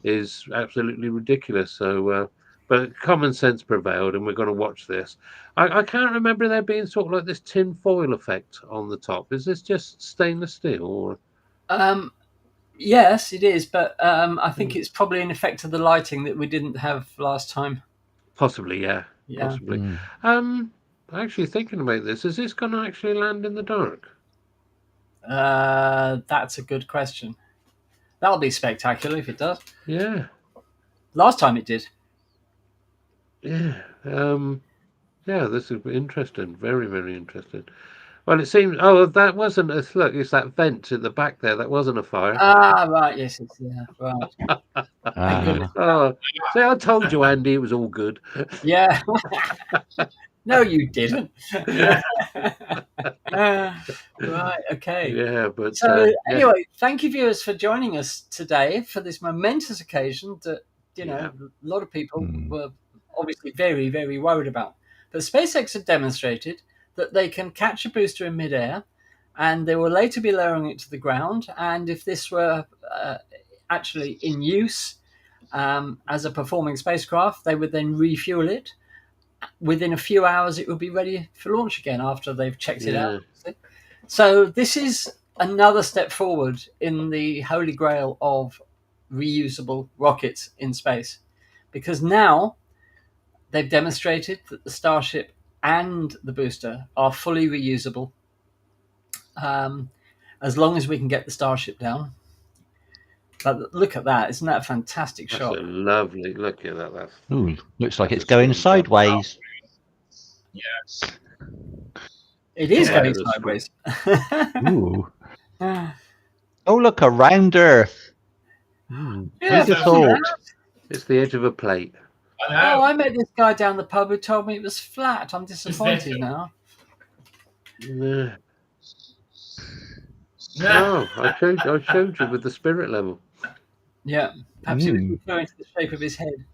is absolutely ridiculous. So. But common sense prevailed, and we're going to watch this. I can't remember there being sort of like this tin foil effect on the top. Is this just stainless steel? Or? Yes, it is, but I think it's probably an effect of the lighting that we didn't have last time. Possibly, yeah. Possibly. Actually, thinking about this, is this going to actually land in the dark? That's a good question. That'll be spectacular if it does. Yeah. Last time it did. Yeah. This is interesting. Very, very interesting. Well, it seems. Oh, that wasn't a look. It's that vent at the back there. That wasn't a fire. Ah, right. Yes, it's right. Oh, see, I told you, Andy, it was all good. Yeah. No, you didn't. Right. Okay. Yeah, but so anyway, thank you, viewers, for joining us today for this momentous occasion that a lot of people were obviously very, very worried about. But SpaceX had demonstrated that they can catch a booster in midair, and they will later be lowering it to the ground. And if this were actually in use as a performing spacecraft, they would then refuel it. Within a few hours, it would be ready for launch again after they've checked it out. So this is another step forward in the holy grail of reusable rockets in space, because now they've demonstrated that the Starship and the booster are fully reusable as long as we can get the Starship down. But look at that. Isn't that a fantastic shot? That's a lovely look at that. Ooh, looks like it's going sideways. Yes. It is going sideways. Ooh. Oh, look, around Earth. Yeah, it's the edge of a plate. I met this guy down the pub who told me it was flat. I'm disappointed now. Yeah. No, I showed you with the spirit level. Yeah, perhaps he was referring to the shape of his head.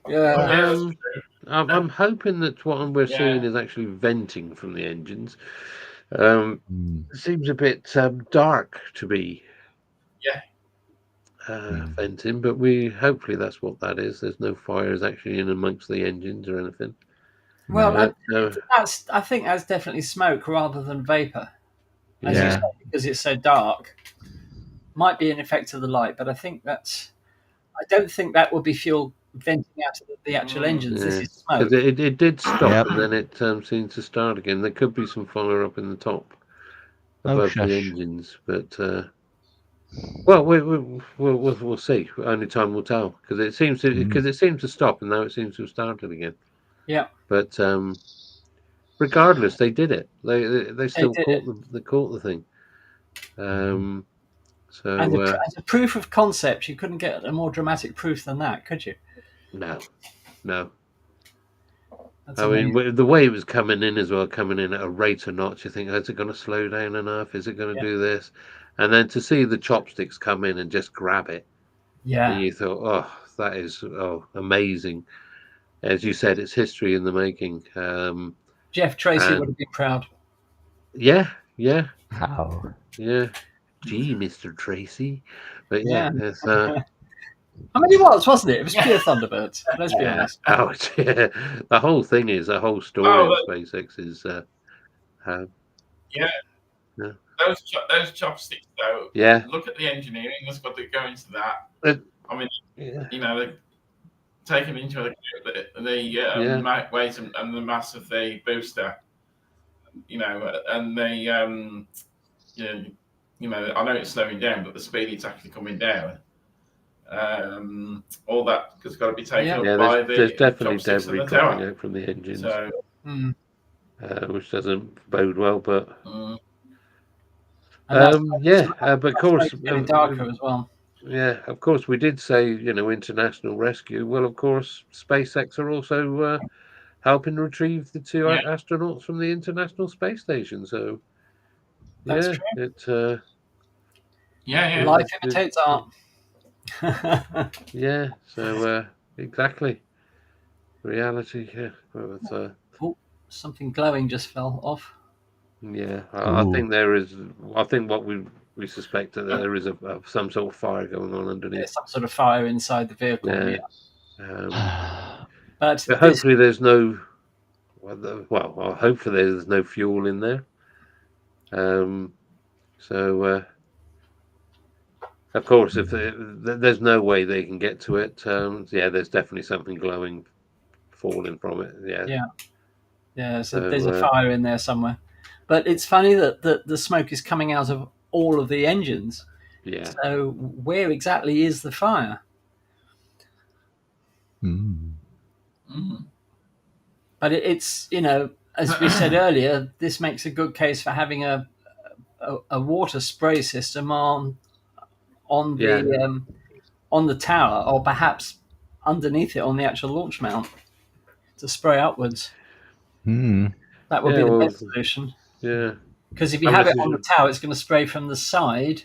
Yeah. I'm hoping that what we're seeing is actually venting from the engines. It seems a bit dark to be venting, but hopefully that's what that is. There's no fires actually in amongst the engines or anything. Well, I think that's definitely smoke rather than vapor. As you say, because it's so dark. Might be an effect of the light, but I don't think that would be fuel venting out of the actual engines. This is because smoke. it did stop and then it seemed to start again. There could be some fire up in the top above the engines, but well, we'll see. Only time will tell, because it seems to stop and now it seems to have started again. Yeah, but regardless, they did it. They still caught the thing. So and as a proof of concept, you couldn't get a more dramatic proof than that, could you? No. That's I mean, the way it was coming in as well, coming in at a rate or not, you think, is it going to slow down enough? Is it going to do this? And then to see the chopsticks come in and just grab it, and you thought, oh, that is amazing. As you said, it's history in the making. Jeff Tracy would have been proud. Yeah. Wow. Yeah. Gee, Mr. Tracy. But it's, how many watts wasn't it? It was pure Thunderbirds. Let's be honest. Oh, yeah. The whole thing is the whole story of SpaceX is. Those chopsticks, though. Yeah. Look at the engineering that's got to go into that. I mean, they're taking into account the weight and the mass of the booster. And they, I know it's slowing down, but the speed it's actually coming down. All that has got to be taken up by there's definitely chopsticks debris and the tower. dropping out from the engines, So, which doesn't bode well. But but of course, getting darker as well. Yeah, of course, we did say international rescue. Well, of course, SpaceX are also helping retrieve the two astronauts from the International Space Station. So That's true. Life imitates art. Yeah, so exactly. Reality, But, something glowing just fell off. Yeah, I think there is. I think what we suspect that there is some sort of fire going on underneath. There's some sort of fire inside the vehicle. But hopefully there's no. Well, hopefully there's no fuel in there. So. Of course, if there's no way they can get to it, there's definitely something glowing, falling from it. So there's a fire in there somewhere. But it's funny that the smoke is coming out of all of the engines. Yeah. So where exactly is the fire? But it's as we said earlier, this makes a good case for having a water spray system on the tower, or perhaps underneath it on the actual launch mount to spray upwards. That would be the best solution. Yeah. Because if you have it on the tower, it's going to spray from the side.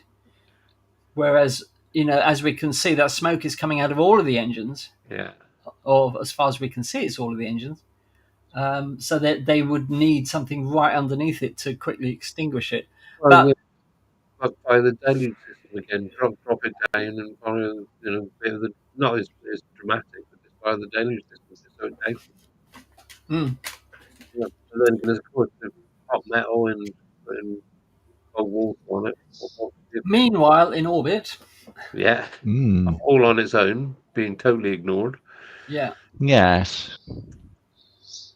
Whereas, as we can see, that smoke is coming out of all of the engines. Yeah. Or as far as we can see, it's all of the engines. So that they would need something right underneath it to quickly extinguish it. But by the deluge system again, drop it down and follow, not as dramatic, but just by the deluge system, so it takes it. And then there's of course the hot metal and cold water on it. Meanwhile, in orbit. Yeah. All on its own, being totally ignored. Yeah. Yes.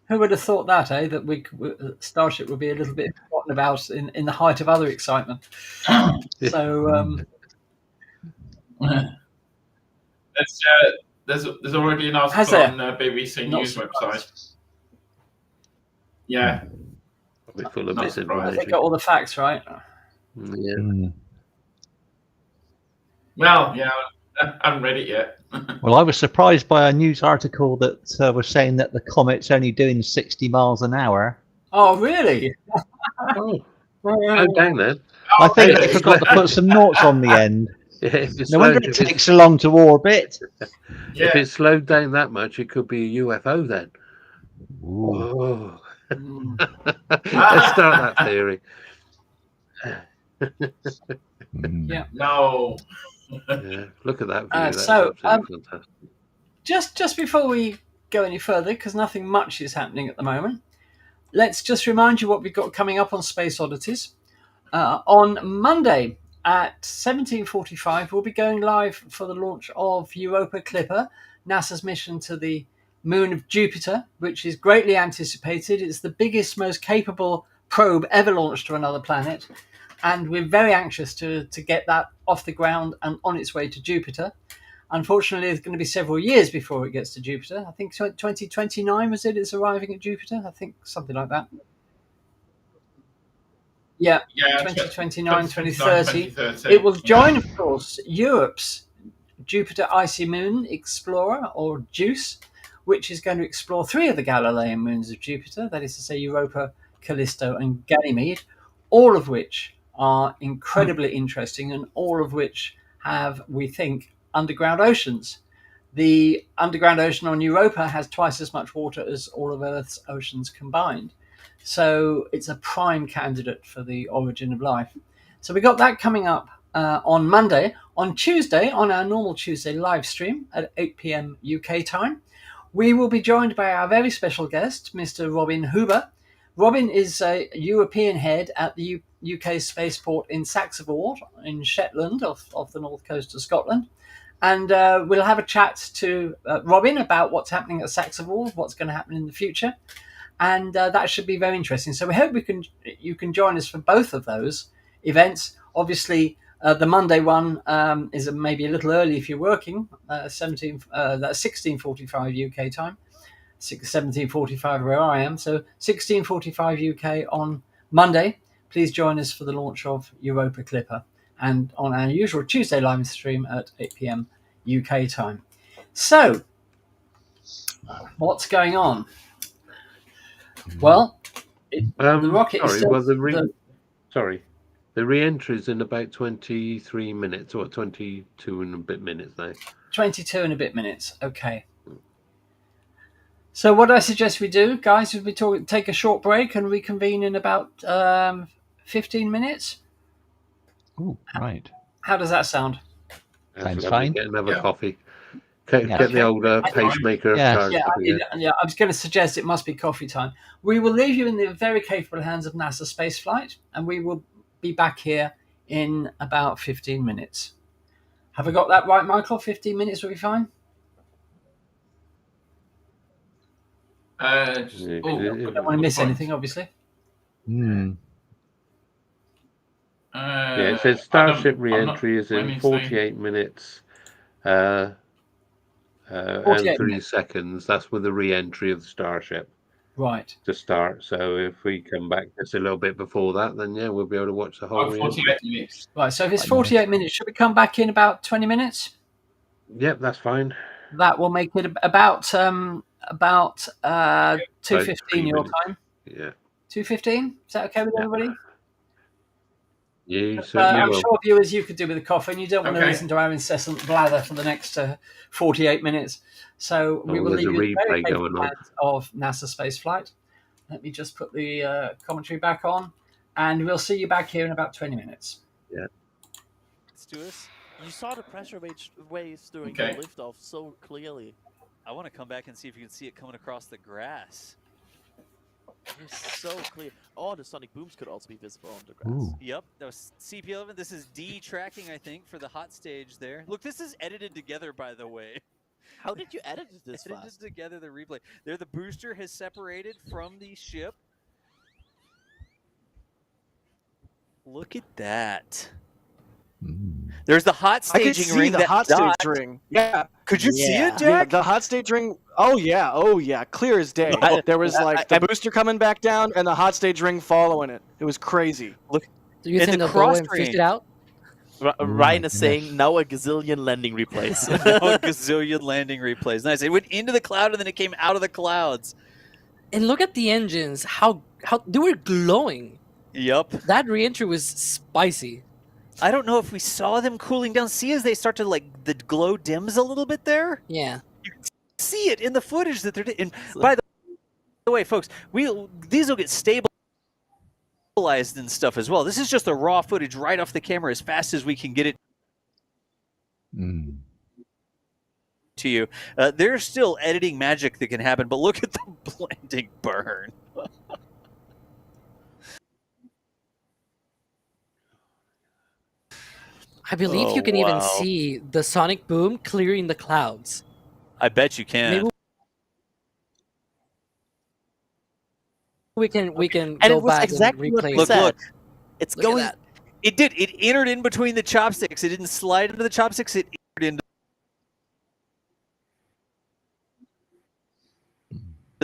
Who would have thought that, that Starship would be a little bit forgotten about in the height of other excitement? So there's already an article on BBC News website. Yeah. Probably full of misinformation. They got all the facts right. Yeah. Well, I haven't read it yet. Well, I was surprised by a news article that was saying that the comet's only doing 60 miles an hour. Oh, really? Oh, dang then. I think they forgot to put some noughts on the end. No wonder it takes so long to orbit. If it slowed down that much, it could be a UFO then. Oh. Let's start that theory. Yeah. No. Yeah, look at that view. That's fantastic. Just before we go any further, because nothing much is happening at the moment, let's just remind you what we've got coming up on Space Oddities. On Monday at 17:45, we'll be going live for the launch of Europa Clipper. NASA's mission to the moon of Jupiter, which is greatly anticipated. It's the biggest, most capable probe ever launched to another planet. And we're very anxious to get that off the ground and on its way to Jupiter. Unfortunately, it's going to be several years before it gets to Jupiter. I think 2029 was it? It's arriving at Jupiter. I think something like that. Yeah, 2029, 2030. It will join, of course, Europe's Jupiter Icy Moon Explorer, or JUICE, which is going to explore 3 of the Galilean moons of Jupiter, that is to say Europa, Callisto, and Ganymede, all of which are incredibly interesting and all of which have, we think, underground oceans. The underground ocean on Europa has twice as much water as all of Earth's oceans combined. So it's a prime candidate for the origin of life. So we got that coming up on Monday. On Tuesday, on our normal Tuesday live stream at 8 p.m. UK time, we will be joined by our very special guest, Mr. Robin Huber. Robin is a European head at the UK spaceport in Saxonwold in Shetland off the north coast of Scotland. And we'll have a chat to Robin about what's happening at Saxonwold, what's going to happen in the future. And that should be very interesting. So we hope you can join us for both of those events. Obviously, the Monday one is maybe a little early if you're working. That's 16:45 UK time, 17:45 where I am. So 16:45 UK on Monday. Please join us for the launch of Europa Clipper, and on our usual Tuesday live stream at 8 p.m. UK time. So, what's going on? Well, the rocket is still... The re-entry is in about 23 minutes, or 22 and a bit minutes now. 22 and a bit minutes, okay. So what I suggest we do, guys, is we take a short break and reconvene in about 15 minutes. Ooh, right. How does that sound? Sounds fine. Get another coffee. Get the old pacemaker charged. Yeah, I was going to suggest it must be coffee time. We will leave you in the very capable hands of NASA spaceflight, and we will be back here in about 15 minutes. Have I got that right, Michael? 15 minutes will be fine? I don't want to miss anything, obviously. It says Starship re-entry is in 48 minutes and 3 seconds. That's with the re-entry of the Starship. Right. To start. So if we come back just a little bit before that, then yeah, we'll be able to watch the whole 48 minutes. Right, so if it's 48 minutes, should we come back in about 20 minutes? Yep, that's fine. That will make it about 2:15 your time. Yeah. 2:15? Is that okay with everybody? Yeah, I'm sure viewers you could do with a coffee, and you don't want to listen to our incessant blather for the next 48 minutes. So we will leave you in the very capable hands of NASA spaceflight. Let me just put the commentary back on, and we'll see you back here in about 20 minutes. Yeah. Stuart, you saw the pressure waves during the liftoff so clearly. I want to come back and see if you can see it coming across the grass. It's so clear. Oh, the sonic booms could also be visible on the grass. Ooh. Yep, that was CP11. This is D tracking, I think, for the hot stage there. Look, this is edited together, by the way. How did you edit this fast? Edited together the replay. There, the booster has separated from the ship. Look at that. There's the hot staging ring. The hot stage ring. Yeah. Could you see it, Jack? The hot stage ring. Oh yeah. Clear as day. There was like the booster coming back down and the hot stage ring following it. It was crazy. Look. Do you think they'll go and fish it out? Ryan is saying now a gazillion landing replays. A gazillion landing replays. Nice. It went into the cloud and then it came out of the clouds. And look at the engines. How they were glowing. Yep. That reentry was spicy. I don't know if we saw them cooling down. See as they start to, like, the glow dims a little bit there? Yeah. You can see it in the footage that they're doing. By the way, folks, these will get stabilized and stuff as well. This is just the raw footage right off the camera as fast as we can get it to you. There's still editing magic that can happen, but look at the blending burn. I believe you can even see the sonic boom clearing the clouds. I bet you can. Maybe we can And go it was back exactly and what replay. we Look, said. look. It's Look at going. that. It did. It entered in between the chopsticks. It didn't slide into the chopsticks. It entered into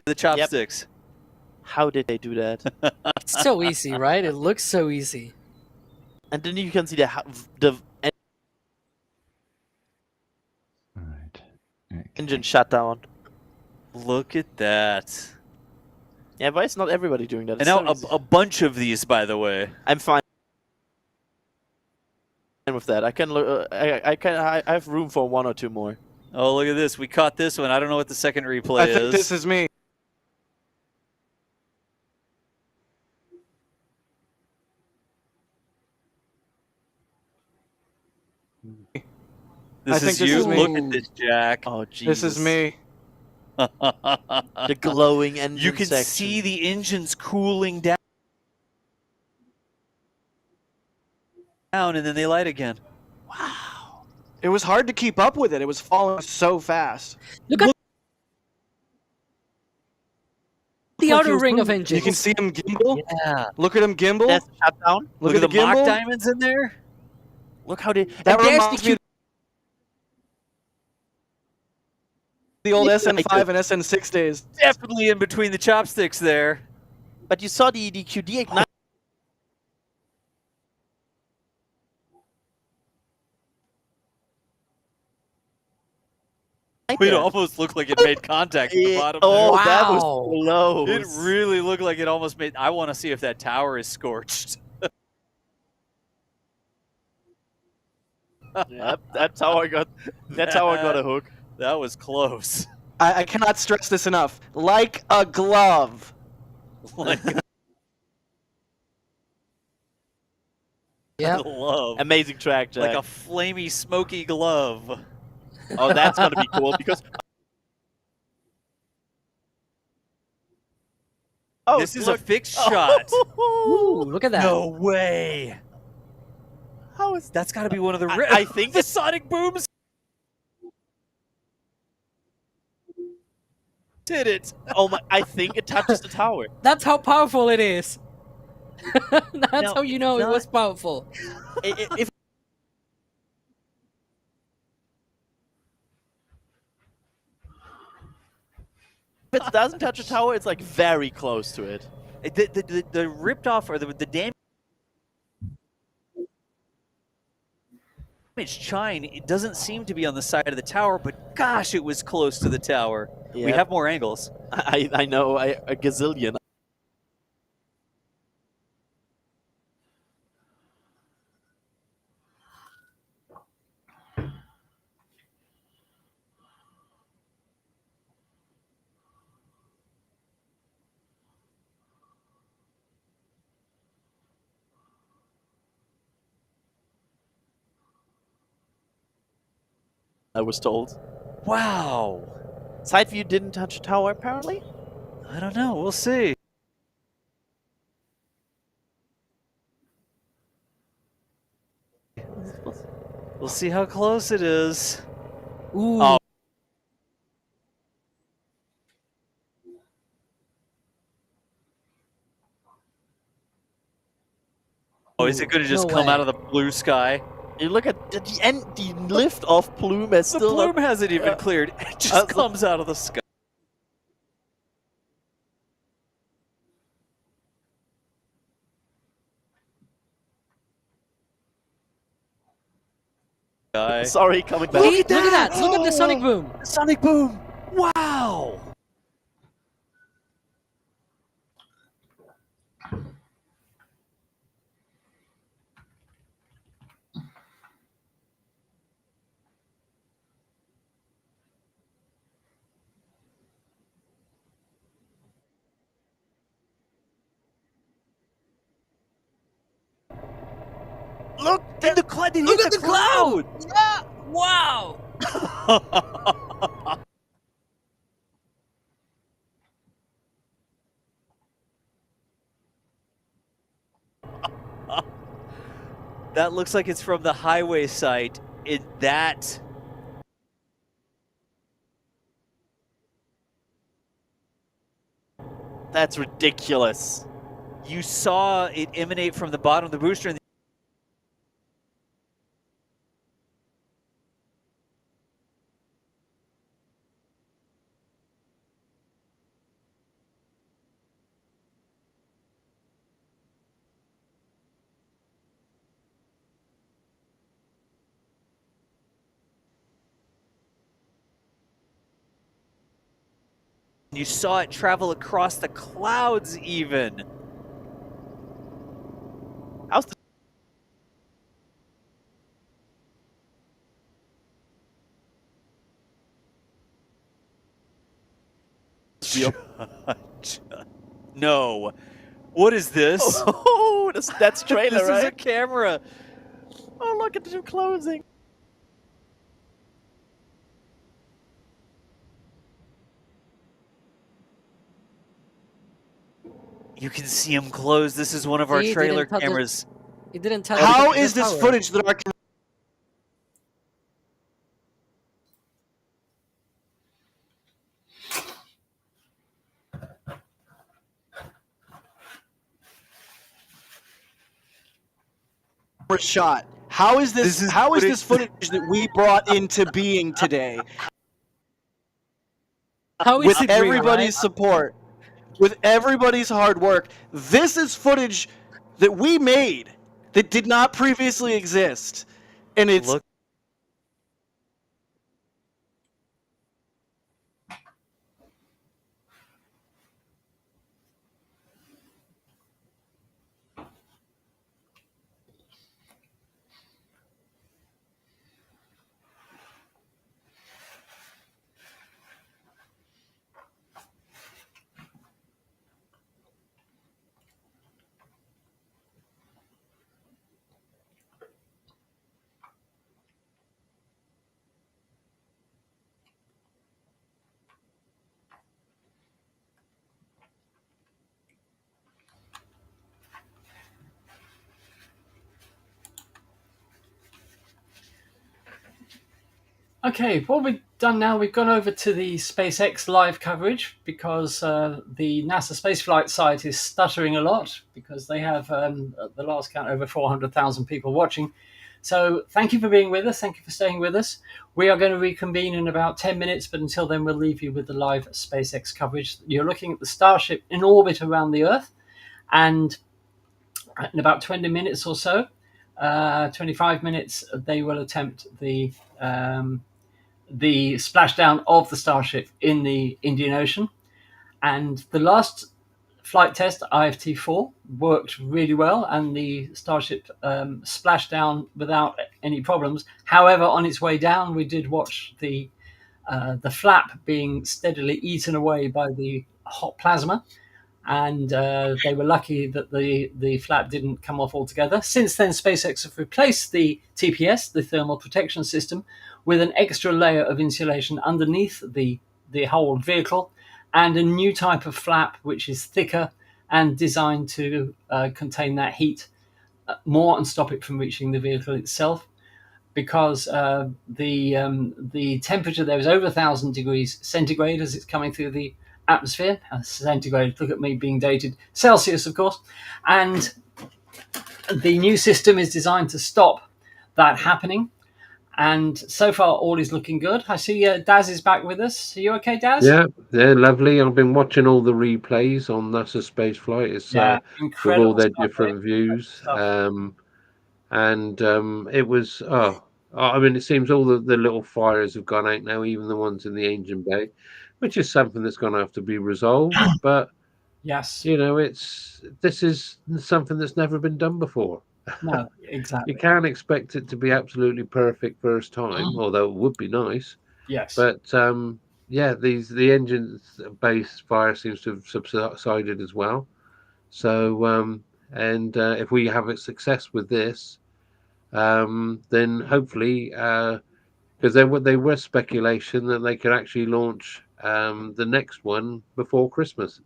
the chopsticks. How did they do that? It's so easy, right? It looks so easy. And then you can see the engine shut down. Look at that. Yeah, why is not everybody doing that? And now a bunch of these, by the way. I'm fine with that. I can look. I have room for one or two more. Oh, look at this. We caught this one. I don't know what the second replay I is. think this is me. This is you. Look at this, Jack. Oh, Jesus. This is me. The glowing engine You can section. see the engines cooling down, and then they light again. Wow. It was hard to keep up with it. It was falling so fast. Look at the outer ring of engines. You can see him gimbal. Yeah. Look at him gimbal. That's shut down. Look Look at at the mock gimbal. diamonds in there. Look how they. That and there's reminds me of the old Yeah, SN5 and SN6 days. Definitely in between the chopsticks there. But you saw the QD ignite. It almost looked like it made contact at the bottom. Oh, there. that was close. It really looked like it almost made. I want to see if that tower is scorched. Yep, that's how I got. That's how I got a hook. That was close. I cannot stress this enough. Like a glove. Yeah. Glove. Amazing track, Jack. Like a flamey, smoky glove. Oh, that's gonna be cool because. Oh, this is look. a fixed shot. Ooh, look at that. No way. How is That's got to be one of the. I think the sonic booms did it. Oh my! I think it touches the tower. That's how powerful it is. That's No, how you know it's it was powerful. If it doesn't touch the tower, it's like very close to it. The ripped off or the damage chine, it doesn't seem to be on the side of the tower, but gosh, it was close to the tower. We Yep. have more angles. I know a gazillion. I was told. Wow. Side view didn't touch the tower, apparently. I don't know. We'll see. We'll see how close it is. Ooh. Oh. Oh, is it going to just No come way. out of the blue sky? You look at the end. The lift-off plume is The still. plume hasn't even cleared. It just comes out of the sky. Sorry, coming back. Look at that! Look at the sonic boom! Sonic boom! Wow! Look! In the cloud! Look at the cloud! Yeah! Wow! That looks like it's from the highway site. That That's ridiculous. You saw it emanate from the bottom of the booster. And you saw it travel across the clouds even. How's the No. What is this? Oh, that's trailer, This right? is a camera. Oh, look at the closing. You can see him close. This is one of our trailer cameras. He didn't tell How is this footage that our shot? How is this? How is this footage that we brought into being today? With everybody's support, with everybody's hard work, this is footage that we made that did not previously exist, and it's. Okay, what we've done now, we've gone over to the SpaceX live coverage because the NASA spaceflight site is stuttering a lot because they have, at the last count, over 400,000 people watching. So thank you for being with us. Thank you for staying with us. We are going to reconvene in about 10 minutes, but until then, we'll leave you with the live SpaceX coverage. You're looking at the Starship in orbit around the Earth, and in about 20 minutes or so, 25 minutes, they will attempt the splashdown of the Starship in the Indian Ocean. And the last flight test, IFT-4, worked really well, and the Starship splashed down without any problems. However, on its way down, we did watch the flap being steadily eaten away by the hot plasma, and they were lucky that the flap didn't come off altogether. Since then, SpaceX have replaced the TPS, the thermal protection system, with an extra layer of insulation underneath the whole vehicle, and a new type of flap which is thicker and designed to contain that heat more and stop it from reaching the vehicle itself. Because the temperature there is over 1,000 degrees centigrade as it's coming through the atmosphere. Centigrade, look at me being dated. Celsius, of course. And the new system is designed to stop that happening. And so far, all is looking good. I see Daz is back with us. Are you okay, Daz? Yeah, they're lovely. I've been watching all the replays on NASA Spaceflight. It's with all their different views. It was, I mean, it seems all the little fires have gone out now, even the ones in the engine bay, which is something that's going to have to be resolved. But, yes, you know, this is something that's never been done before. No, exactly. You can't expect it to be absolutely perfect first time, although it would be nice. Yes. But yeah, the engine base fire seems to have subsided as well. So if we have a success with this, then hopefully, because there were speculation that they could actually launch the next one before Christmas,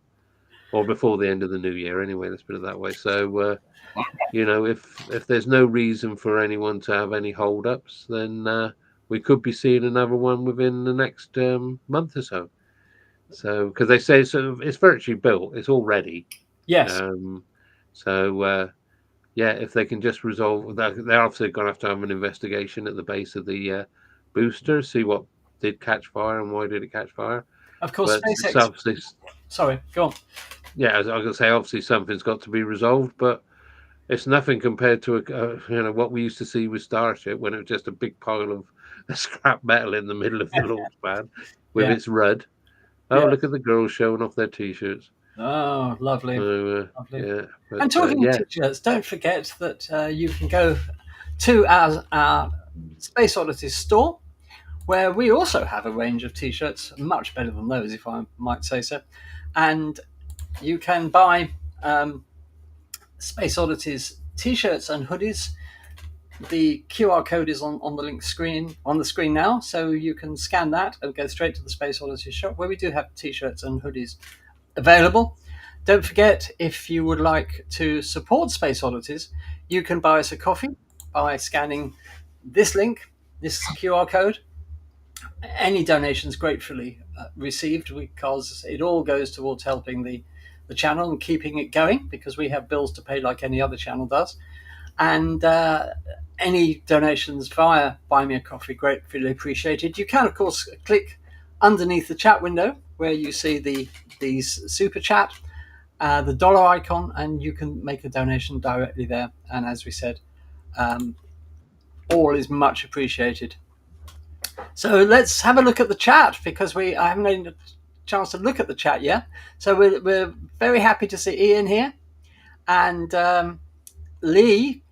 or before the end of the new year. Anyway, let's put it that way. So. You know, if there's no reason for anyone to have any hold-ups, then we could be seeing another one within the next month or so. So because they say it's virtually built, it's all ready. Yes. Yeah, if they can just resolve that, they're obviously going to have an investigation at the base of the booster, see what did catch fire and why did it catch fire. Of course, but SpaceX. Sorry, go on. Yeah, I was going to say, obviously something's got to be resolved, but it's nothing compared to what we used to see with Starship when it was just a big pile of scrap metal in the middle of the launch pad with its rud. Oh, look at the girls showing off their t-shirts. Oh, lovely. Lovely. Yeah. And talking of t-shirts, don't forget that you can go to our Space Oddities store, where we also have a range of t-shirts, much better than those, if I might say so. And you can buy Space Oddities t-shirts and hoodies. The QR code is on the link screen on the screen now, so you can scan that and go straight to the Space Oddities shop, where we do have t-shirts and hoodies available. Don't forget, if you would like to support Space Oddities, you can buy us a coffee by scanning this link, this QR code. Any donations gratefully received, because it all goes towards helping the channel and keeping it going, because we have bills to pay like any other channel does. And any donations via Buy Me a Coffee, gratefully appreciated. You can, of course, click underneath the chat window where you see these super chat, the dollar icon, and you can make a donation directly there. And as we said, all is much appreciated. So let's have a look at the chat, because I haven't had a chance to look at the chat yet. So we're very happy to see Ian here, and Lee,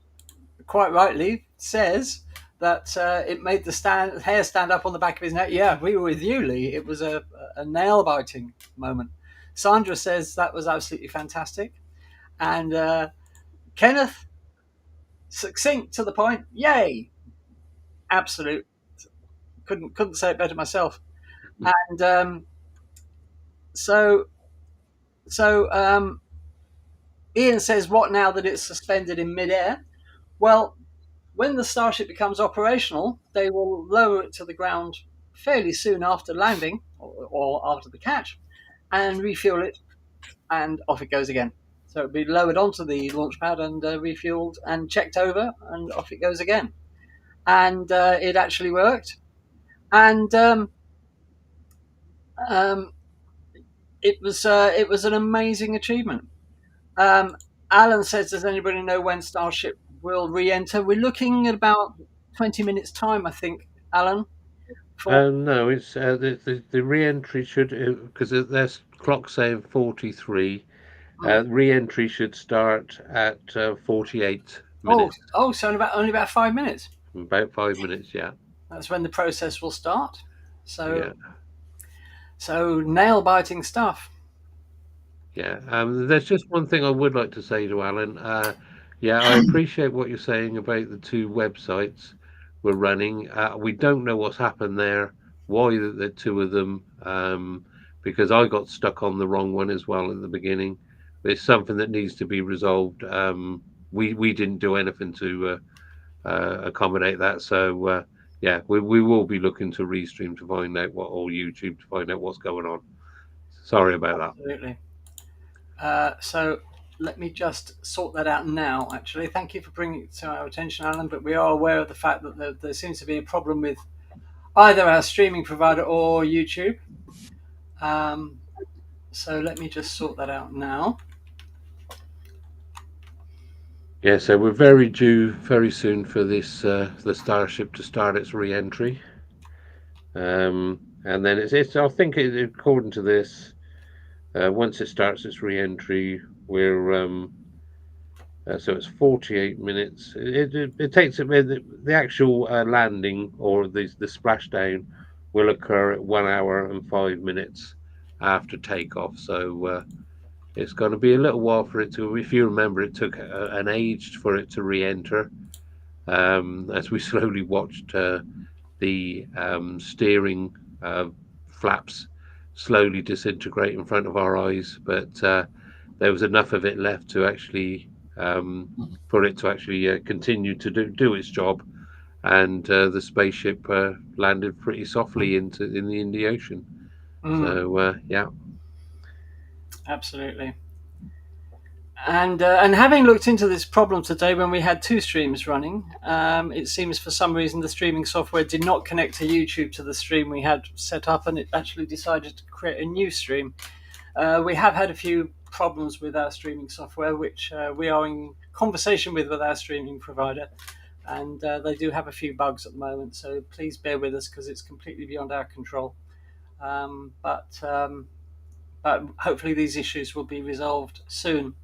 quite rightly, says that it made the hair stand up on the back of his neck. Yeah, we were with you, Lee. It was a nail-biting moment. Sandra says that was absolutely fantastic. And Kenneth, succinct to the point. Yay! Absolute. Couldn't say it better myself. And so Ian says, what now that it's suspended in midair? Well, when the Starship becomes operational, they will lower it to the ground fairly soon after landing or after the catch, and refuel it, and off it goes again. So it'll be lowered onto the launch pad and refueled and checked over, and off it goes again. And it actually worked. And it was an amazing achievement. Alan says, does anybody know when Starship will re-enter? We're looking at about 20 minutes time, I think, Alan. No, it's the re-entry should, because there's clock saying 43. Re-entry should start at 48 minutes. So only about 5 minutes. About 5 minutes, yeah. That's when the process will start. So nail-biting stuff. Yeah, there's just one thing I would like to say to Alan. Yeah, I appreciate what you're saying about the two websites we're running. We don't know what's happened there, why the two of them, because I got stuck on the wrong one as well at the beginning. It's something that needs to be resolved. We didn't do anything to accommodate that. So, yeah, we will be looking to Restream to find out or YouTube to find out what's going on. Sorry about that. Absolutely. So let me just sort that out now, actually. Thank you for bringing it to our attention, Alan, but we are aware of the fact that there seems to be a problem with either our streaming provider or YouTube. So let me just sort that out now. Yeah, so we're very due very soon for this the Starship to start its re-entry. And then it's I think according to this, once it starts its re-entry, we're so it's 48 minutes. It takes the actual landing or the splashdown will occur at 1 hour and 5 minutes after takeoff. So it's going to be a little while for it to. If you remember, it took an age for it to re-enter. As we slowly watched the steering flaps slowly disintegrate in front of our eyes, but there was enough of it left to actually for it to actually continue to do its job, and the spaceship landed pretty softly in the Ocean. So yeah, absolutely. And having looked into this problem today when we had 2 streams running, it seems for some reason the streaming software did not connect to YouTube to the stream we had set up, and it actually decided to create a new stream. We have had a few problems with our streaming software, which we are in conversation with our streaming provider, and they do have a few bugs at the moment, so please bear with us because it's completely beyond our control. But hopefully these issues will be resolved soon.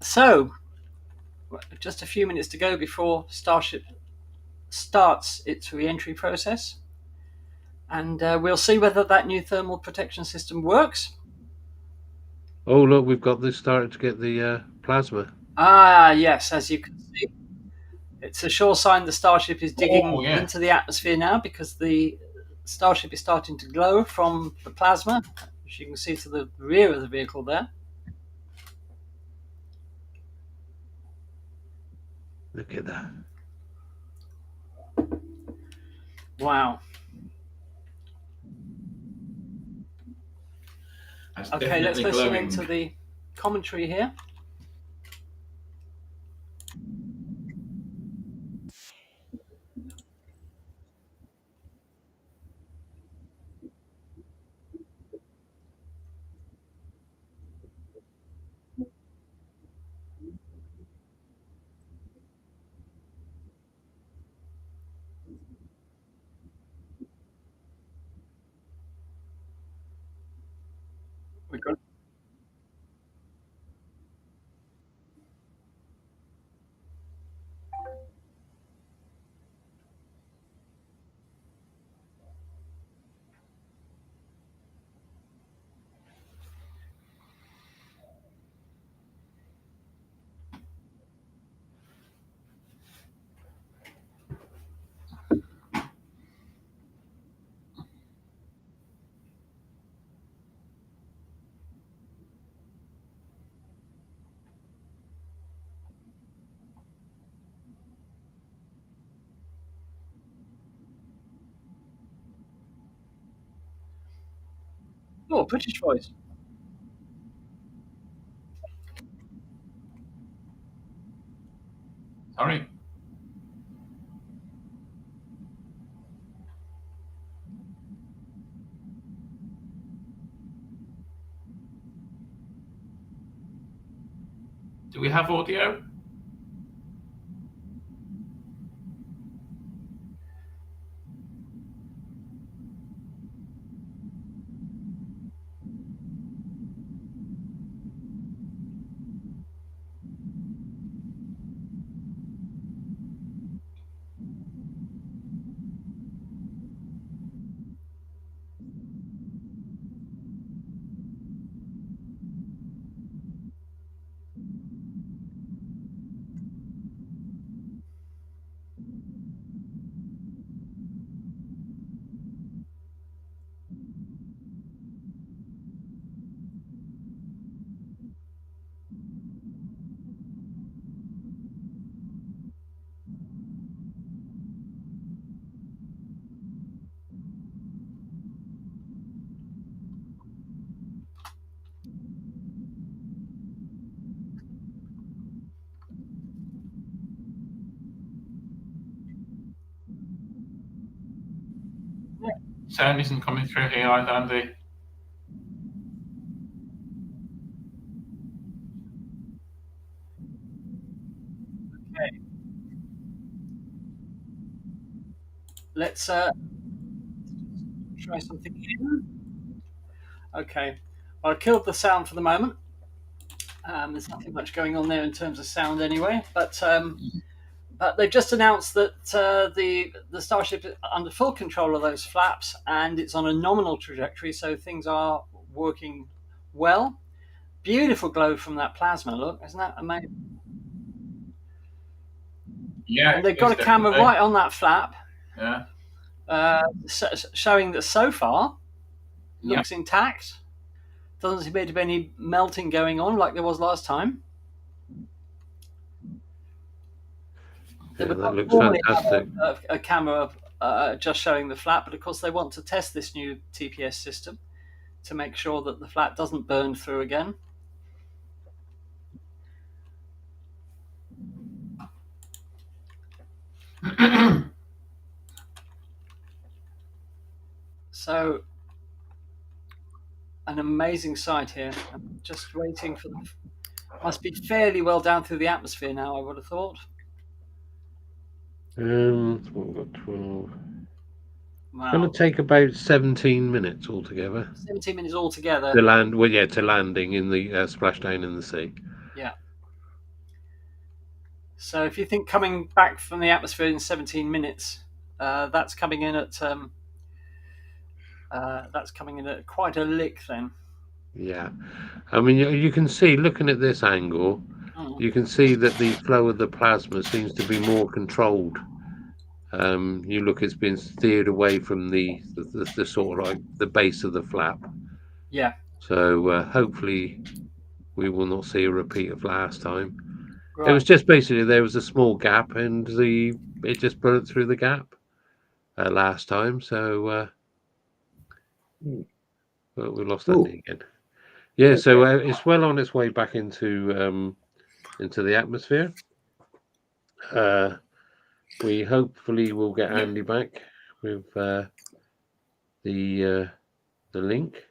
So, just a few minutes to go before Starship starts its re-entry process, and we'll see whether that new thermal protection system works. Oh look, we've got this starting to get the plasma. Ah, yes, as you can see, it's a sure sign the Starship is digging into the atmosphere now, because the Starship is starting to glow from the plasma, as you can see to the rear of the vehicle there. Look at that. Wow. Okay, let's listen into the commentary here. We got. Oh, British voice. Sorry. Do we have audio? Sound isn't coming through here either, Andy. Okay. Let's try something here. Okay. Well, I killed the sound for the moment. There's nothing much going on there in terms of sound anyway, but they've just announced that the Starship is under full control of those flaps, and it's on a nominal trajectory, so things are working well. Beautiful glow from that plasma, look. Isn't that amazing? Yeah. And they've got a camera right on that flap. Yeah. Showing that so far looks intact. Doesn't seem to be any melting going on like there was last time. Yeah, that looks fantastic. A camera just showing the flap, but of course they want to test this new TPS system to make sure that the flap doesn't burn through again. So, an amazing sight here. I'm just waiting for the... Must be fairly well down through the atmosphere now, I would have thought. We've got 12. Wow. It's going to take about 17 minutes altogether. 17 minutes altogether. To land, well, yeah, to landing in the splashdown in the sea. Yeah. So if you think coming back from the atmosphere in 17 minutes, that's coming in at quite a lick then. Yeah, I mean you can see, looking at this angle, you can see that the flow of the plasma seems to be more controlled. You look, it's been steered away from the sort of like the base of the flap. Yeah. So hopefully we will not see a repeat of last time. Right. It was just basically there was a small gap and it just burnt through the gap last time. So well, we lost that thing again. Yeah, so it's well on its way back into the atmosphere. We hopefully will get Andy back with the link.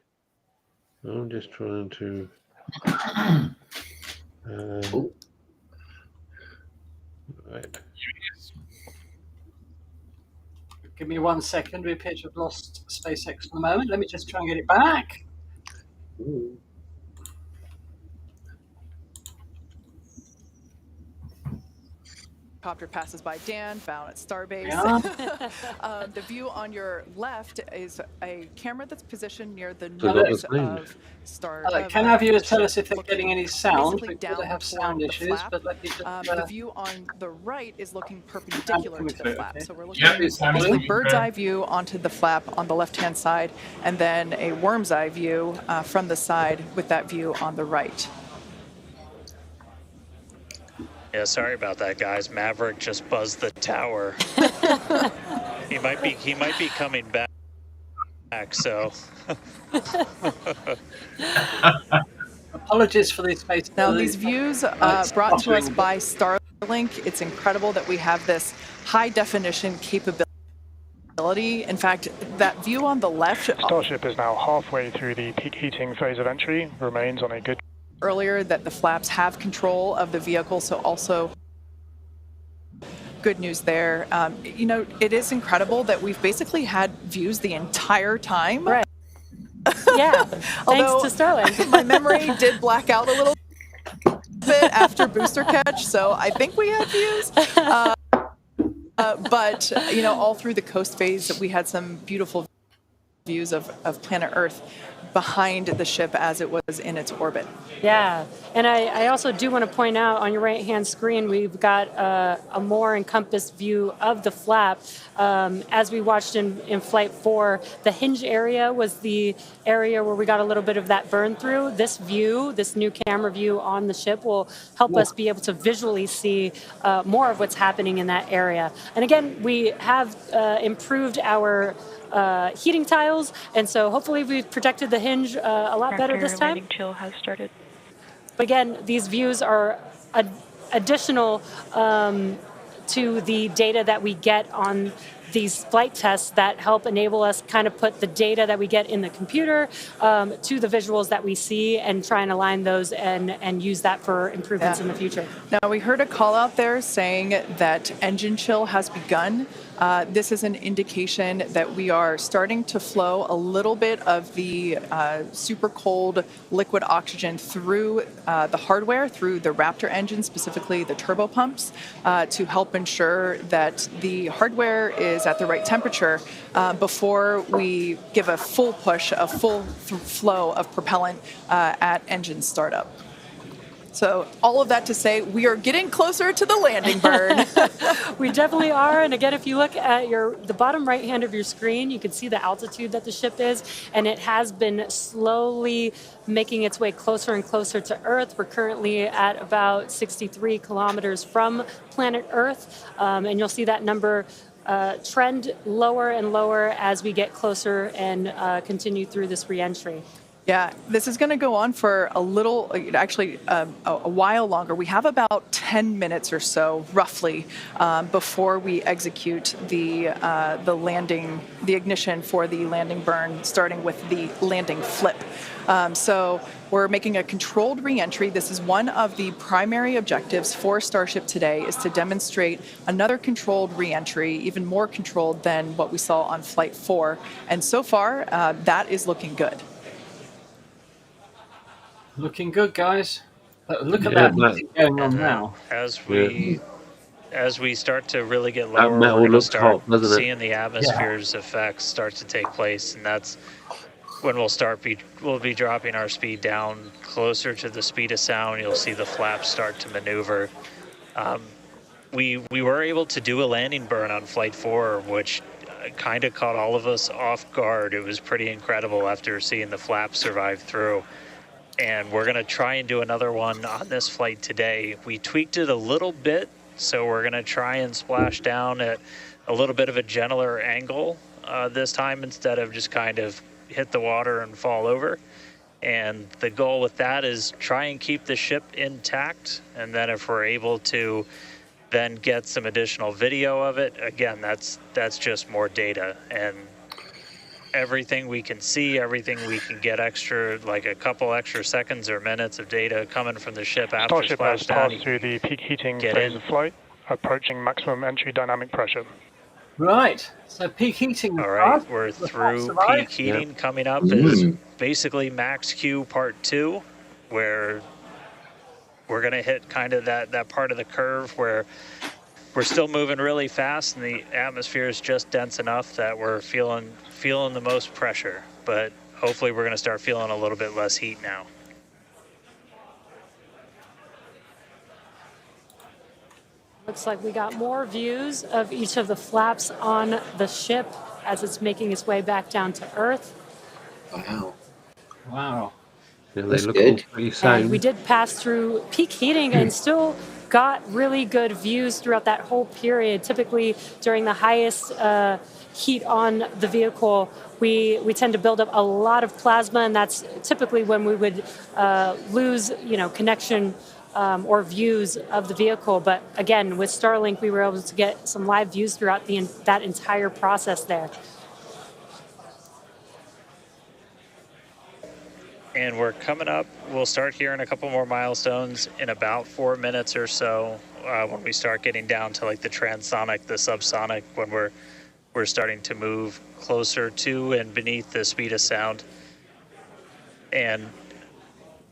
I'm just trying to. Right. Give me 1 second. We appear to have lost SpaceX for the moment. Let me just try and get it back. Ooh. Copter passes by Dan, bound at Starbase. Yeah. The view on your left is a camera that's positioned near the So nose of Star. Can our viewers tell us if they're getting any sound? Basically Because they down have sound toward the issues, flap. but let me just... The view on the right is looking perpendicular to the flap. Okay. So we're looking at basically bird's eye view onto the flap on the left-hand side, and then a worm's eye view from the side with that view on the right. Yeah, sorry about that, guys. Maverick just buzzed the tower. he might be coming back. So. Apologies for these space. Now, these views brought to us by Starlink. It's incredible that we have this high-definition capability. In fact, that view on the left... Starship is now halfway through the peak heating phase of entry, remains on a good... Earlier that the flaps have control of the vehicle, so also good news there. You know, it is incredible that we've basically had views the entire time. Right. Yeah, thanks to Starlink. My memory did black out a little bit after booster catch, so I think we had views. But, you know, all through the coast phase, we had some beautiful views of planet Earth behind the ship as it was in its orbit. Yeah, and I also do want to point out on your right-hand screen, we've got a more encompassed view of the flap. As we watched in Flight 4, the hinge area was the area where we got a little bit of that burn through. This view, this new camera view on the ship will help us be able to visually see more of what's happening in that area. And again, we have improved our heating tiles, and so hopefully we've protected the hinge a lot better this time. Chill has started. But again, these views are additional to the data that we get on these flight tests that help enable us kind of put the data that we get in the computer to the visuals that we see and try and align those and use that for improvements in the future. Now, we heard a call out there saying that engine chill has begun. This is an indication that we are starting to flow a little bit of the super cold liquid oxygen through the hardware, through the Raptor engine, specifically the turbo pumps, to help ensure that the hardware is at the right temperature before we give a full push, a full flow of propellant at engine startup. So all of that to say, we are getting closer to the landing burn. We definitely are. And again, if you look at the bottom right hand of your screen, you can see the altitude that the ship is, and it has been slowly making its way closer and closer to Earth. We're currently at about 63 kilometers from planet Earth, and you'll see that number trend lower and lower as we get closer and continue through this reentry. Yeah, this is going to go on for a little, actually a while longer. We have about 10 minutes or so, roughly, before we execute the landing, the ignition for the landing burn, starting with the landing flip. So we're making a controlled reentry. This is one of the primary objectives for Starship today, is to demonstrate another controlled reentry, even more controlled than what we saw on Flight 4. And so far, that is looking good. Looking good, guys. Look at that going on now. As we start to really get lower, we're going to start seeing the atmosphere's effects start to take place, and that's when we'll be dropping our speed down closer to the speed of sound. You'll see the flaps start to maneuver. We were able to do a landing burn on Flight 4, which kind of caught all of us off guard. It was pretty incredible after seeing the flaps survive through. And we're going to try and do another one on this flight today. We tweaked it a little bit, so we're going to try and splash down at a little bit of a gentler angle this time, instead of just kind of hit the water and fall over. And the goal with that is try and keep the ship intact, and then if we're able to then get some additional video of it, again, that's just more data. And everything we can see, everything we can get extra, like a couple extra seconds or minutes of data coming from the ship after Starship has splashdown. passed through the peak heating phase of flight, approaching maximum entry dynamic pressure. Right, so peak heating. All right, we're through peak heating. Coming up is basically max Q part 2, where we're going to hit kind of that part of the curve where we're still moving really fast and the atmosphere is just dense enough that we're feeling the most pressure, but hopefully we're going to start feeling a little bit less heat now. Looks like we got more views of each of the flaps on the ship as it's making its way back down to Earth. Wow. Yeah, they look all pretty same. And we did pass through peak heating and still got really good views throughout that whole period. Typically during the highest heat on the vehicle, we tend to build up a lot of plasma, and that's typically when we would lose connection or views of the vehicle. But again, with Starlink, we were able to get some live views throughout that entire process there. And we're coming up, we'll start hearing a couple more milestones in about 4 minutes or so, when we start getting down to like the transonic, the subsonic, when we're starting to move closer to and beneath the speed of sound. And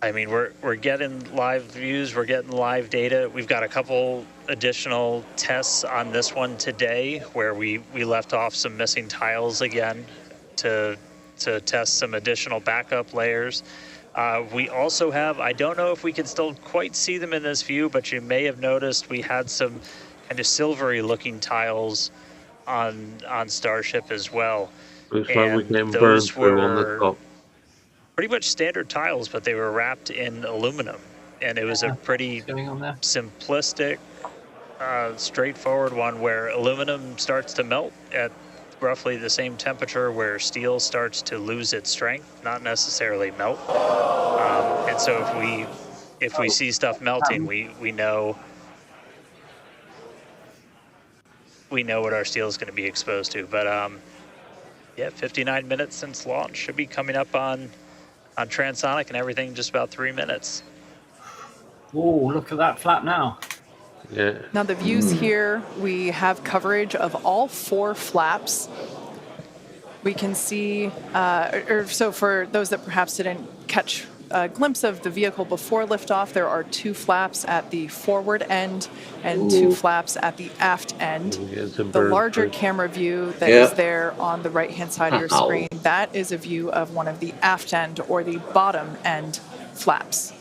I mean, we're getting live views, we're getting live data. We've got a couple additional tests on this one today where we left off some missing tiles again to test some additional backup layers. We also have, I don't know if we can still quite see them in this view, but you may have noticed we had some kind of silvery looking tiles on Starship as well. Looks like we can burn through on the top. Pretty much standard tiles, but they were wrapped in aluminum. And it was a pretty simplistic, straightforward one where aluminum starts to melt at roughly the same temperature where steel starts to lose its strength, not necessarily melt. And so if we see stuff melting, we know what our steel is going to be exposed to. But yeah, 59 minutes since launch, should be coming up on transonic and everything in just about 3 minutes. Oh, look at that flap now. Yeah. Now the views here, we have coverage of all 4 flaps. We can see, so for those that perhaps didn't catch a glimpse of the vehicle before liftoff, there are 2 flaps at the forward end and 2 flaps at the aft end. The larger camera view that is there on the right-hand side of your screen, that is a view of one of the aft end or the bottom end flaps.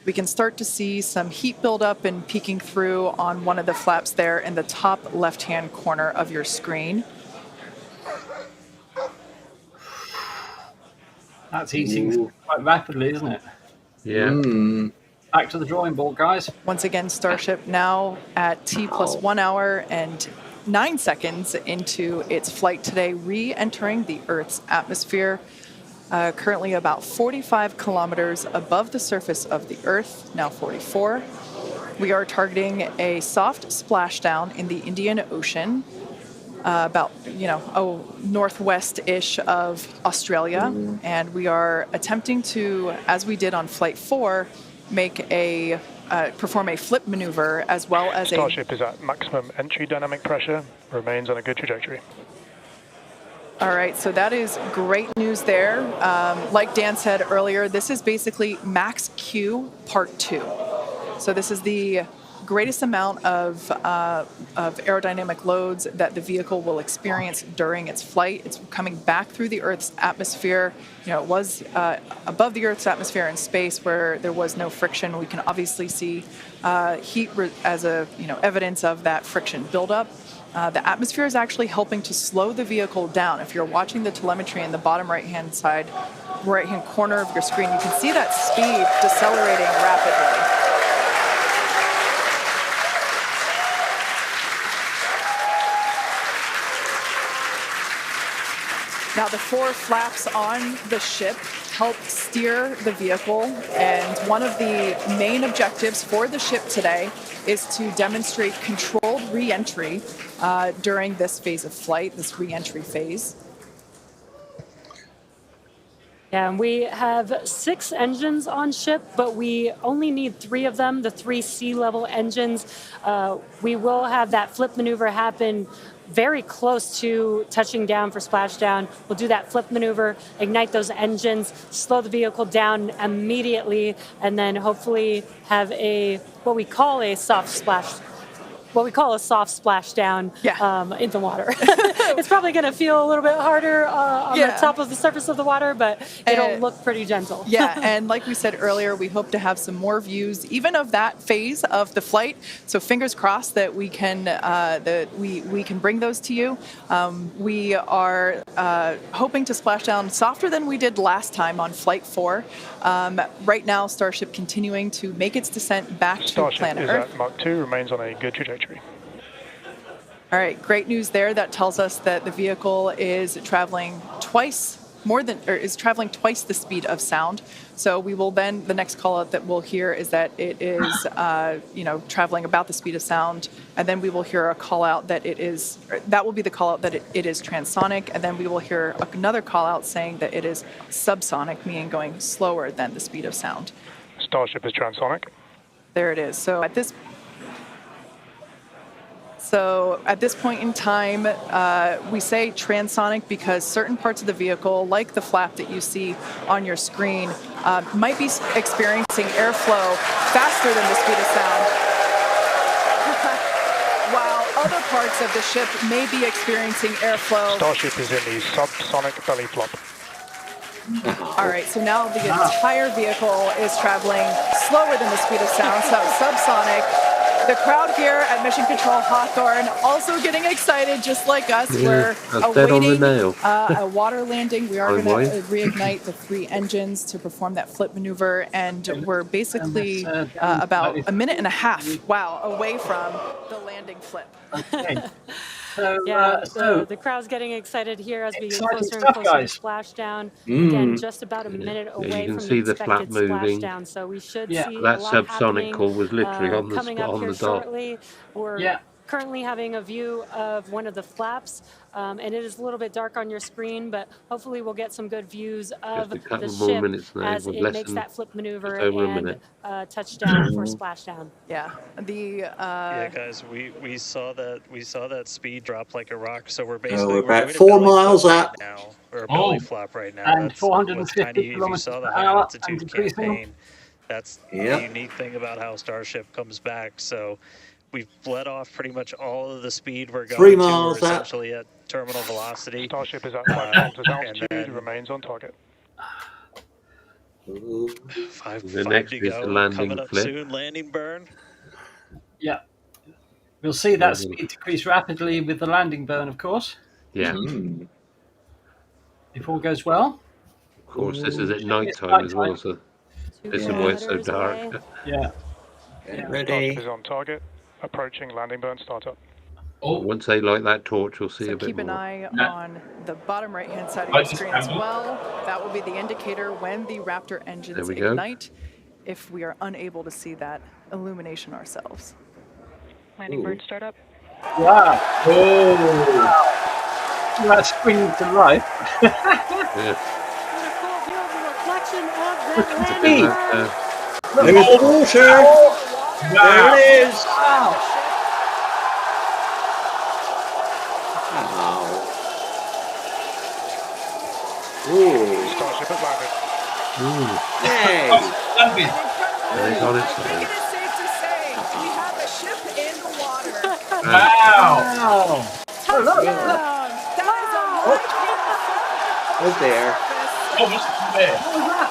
We can start to see some heat buildup and peeking through on one of the flaps there in the top left-hand corner of your screen. That's heating quite rapidly, isn't it? Yeah. Back to the drawing board, guys. Once again, Starship now at T+1 hour and 9 seconds into its flight today, re-entering the Earth's atmosphere. Currently about 45 kilometers above the surface of the Earth, now 44. We are targeting a soft splashdown in the Indian Ocean, about, northwest-ish of Australia. And we are attempting to, as we did on Flight 4, perform a flip maneuver as well as Starship is at maximum entry dynamic pressure, remains on a good trajectory. All right, so that is great news there. Like Dan said earlier, this is basically Max Q Part 2. So this is the greatest amount of aerodynamic loads that the vehicle will experience during its flight. It's coming back through the Earth's atmosphere. It was above the Earth's atmosphere in space where there was no friction. We can obviously see heat as evidence of that friction buildup. The atmosphere is actually helping to slow the vehicle down. If you're watching the telemetry in the bottom right-hand corner of your screen, you can see that speed decelerating rapidly. Now, the 4 flaps on the ship help steer the vehicle, and one of the main objectives for the ship today is to demonstrate controlled re-entry during this phase of flight, this re-entry phase. Yeah, and we have 6 engines on ship, but we only need 3 of them, the 3 sea-level engines. We will have that flip maneuver happen very close to touching down for splashdown. We'll do that flip maneuver, ignite those engines, slow the vehicle down immediately, and then hopefully have what we call a soft splashdown in the water. It's probably going to feel a little bit harder on the top of the surface of the water, but it'll look pretty gentle. Yeah, and like we said earlier, we hope to have some more views, even of that phase of the flight. So fingers crossed that we can we can bring those to you. We are hoping to splash down softer than we did last time on Flight 4. Right now, Starship continuing to make its descent back to planet Earth. Starship is at Mach 2, remains on a good trajectory. All right, great news there. That tells us that the vehicle is traveling twice the speed of sound. So we will then, the next call out that we'll hear is that it is, traveling about the speed of sound. And then we will hear a call out that that will be the call out that it is transonic. And then we will hear another call out saying that it is subsonic, meaning going slower than the speed of sound. Starship is transonic. There it is. So at this point in time, we say transonic because certain parts of the vehicle, like the flap that you see on your screen, might be experiencing airflow faster than the speed of sound, while other parts of the ship may be experiencing airflow. Starship is in the subsonic belly flop. All right, so now the entire vehicle is traveling slower than the speed of sound, so subsonic. The crowd here at Mission Control Hawthorne also getting excited, just like us. We're awaiting a water landing. We are going to reignite the 3 engines to perform that flip maneuver, and we're basically about a minute and a half, away from the landing flip. Okay. So the crowd's getting excited here as we get closer and closer to splashdown. Again, just about a minute away from the expected splashdown. So we should see a lot subsonic happening, call was literally on the coming up on here the dot. shortly. We're currently having a view of one of the flaps, and it is a little bit dark on your screen, but hopefully we'll get some good views of the ship as it makes that flip maneuver and touchdown for splashdown. Yeah, guys, we saw that speed drop like a rock, so we're basically we're about 4 miles out now, or a belly flop right now. And that's 450 kilometers per hour and decreasing. That's the unique thing about how Starship comes back. So we've bled off pretty much all of the speed we're going 3 miles to. We're essentially at terminal velocity. Starship is at 5 kilometers altitude, remains on target. 5 The next to is go. the landing Coming up flip. soon, landing burn. Yeah. We'll see that speed decrease rapidly with the landing burn, of course. Yeah. If all goes well. Of course, this is at night time as well, so this is why it's so dark. Yeah. Starship is on target, approaching landing burn startup. Once they light that torch, we'll see a bit Keep an more. eye on the bottom right-hand side of your screen as well. That will be the indicator when the Raptor engines ignite, if we are unable to see that illumination ourselves. Landing bird startup. Wow. Oh. That's springing to life. There's water. There it is. Wow. Ooh. Starship has landed. Yay. They got it. I think it is safe to say we have a ship in the water. Wow. Oh, look. What's there? Oh, what's there? What was that?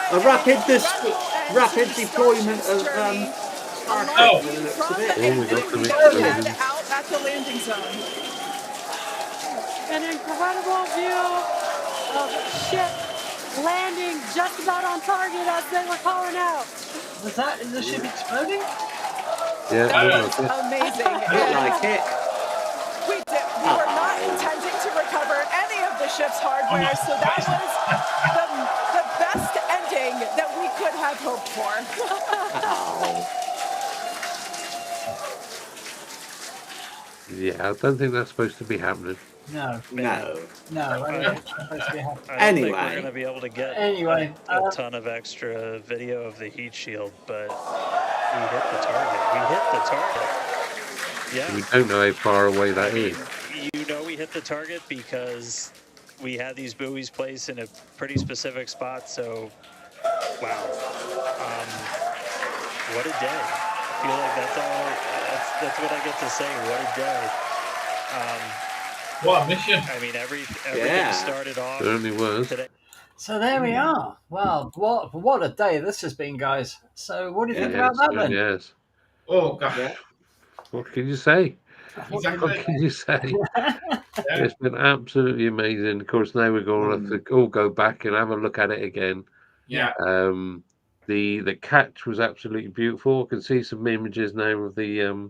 A rapid deployment of Starship. We got out at the landing zone. An incredible view of ship landing just about on target as they were calling out. Was that the ship exploding? Yeah, That was amazing. Looked like it. We were not intending to recover any of the ship's hardware, so that was the best ending that we could have hoped for. Yeah, I don't think that's supposed to be happening. No. I don't Anyway. think we're going to be able to get a ton of extra video of the heat shield, but we hit the target. Yeah. We don't know how far away that is. You know we hit the target because we had these buoys placed in a pretty specific spot, so wow. What a day. I feel like that's what I get to say. What a day. What a mission. I mean, everything started off. Certainly was. Today. So there we are. Well, what a day this has been, guys. So what do you think about that then? Yes. Oh, God. What can you say? Exactly. What can you say? It's been absolutely amazing. Of course, now we're going to have to all go back and have a look at it again. Yeah. The catch was absolutely beautiful. I can see some images now of the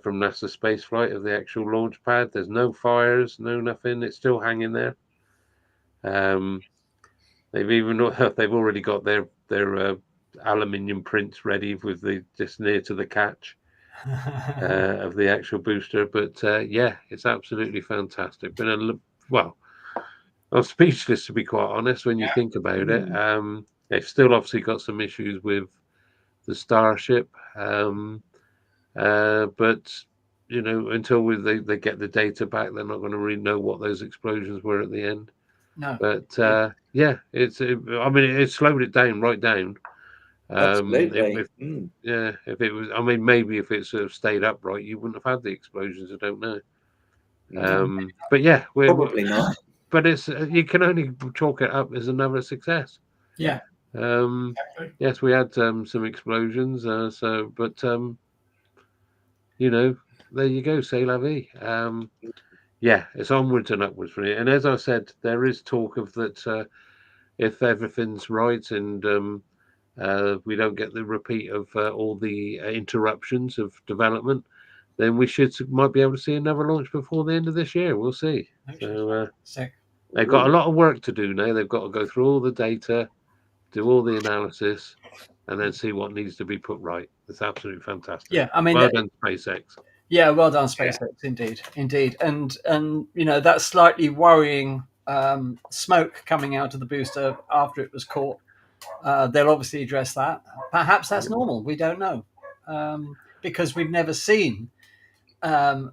from NASA spaceflight of the actual launch pad. There's no fires, no nothing. It's still hanging there. They've already got their aluminium prints ready with just near to the catch of the actual booster. But yeah, it's absolutely fantastic. I'm speechless, to be quite honest, when you think about it. They've still obviously got some issues with the Starship, but until they get the data back, they're not going to really know what those explosions were at the end. No. But yeah, it slowed it right down. Absolutely. If it was, maybe if it sort of stayed upright, you wouldn't have had the explosions. I don't know. But yeah, probably not. But it's you can only chalk it up as another success. Yeah. Yes, we had some explosions. But there you go. C'est la vie. Yeah, it's onwards and upwards from it. And as I said, there is talk of that if everything's right and we don't get the repeat of all the interruptions of development, then we might be able to see another launch before the end of this year. We'll see. So they've got a lot of work to do now. They've got to go through all the data, do all the analysis, and then see what needs to be put right. It's absolutely fantastic. Yeah, well done, SpaceX. Yeah, well done, SpaceX. Indeed. And that slightly worrying smoke coming out of the booster after it was caught. They'll obviously address that. Perhaps that's normal. We don't know, because we've never seen a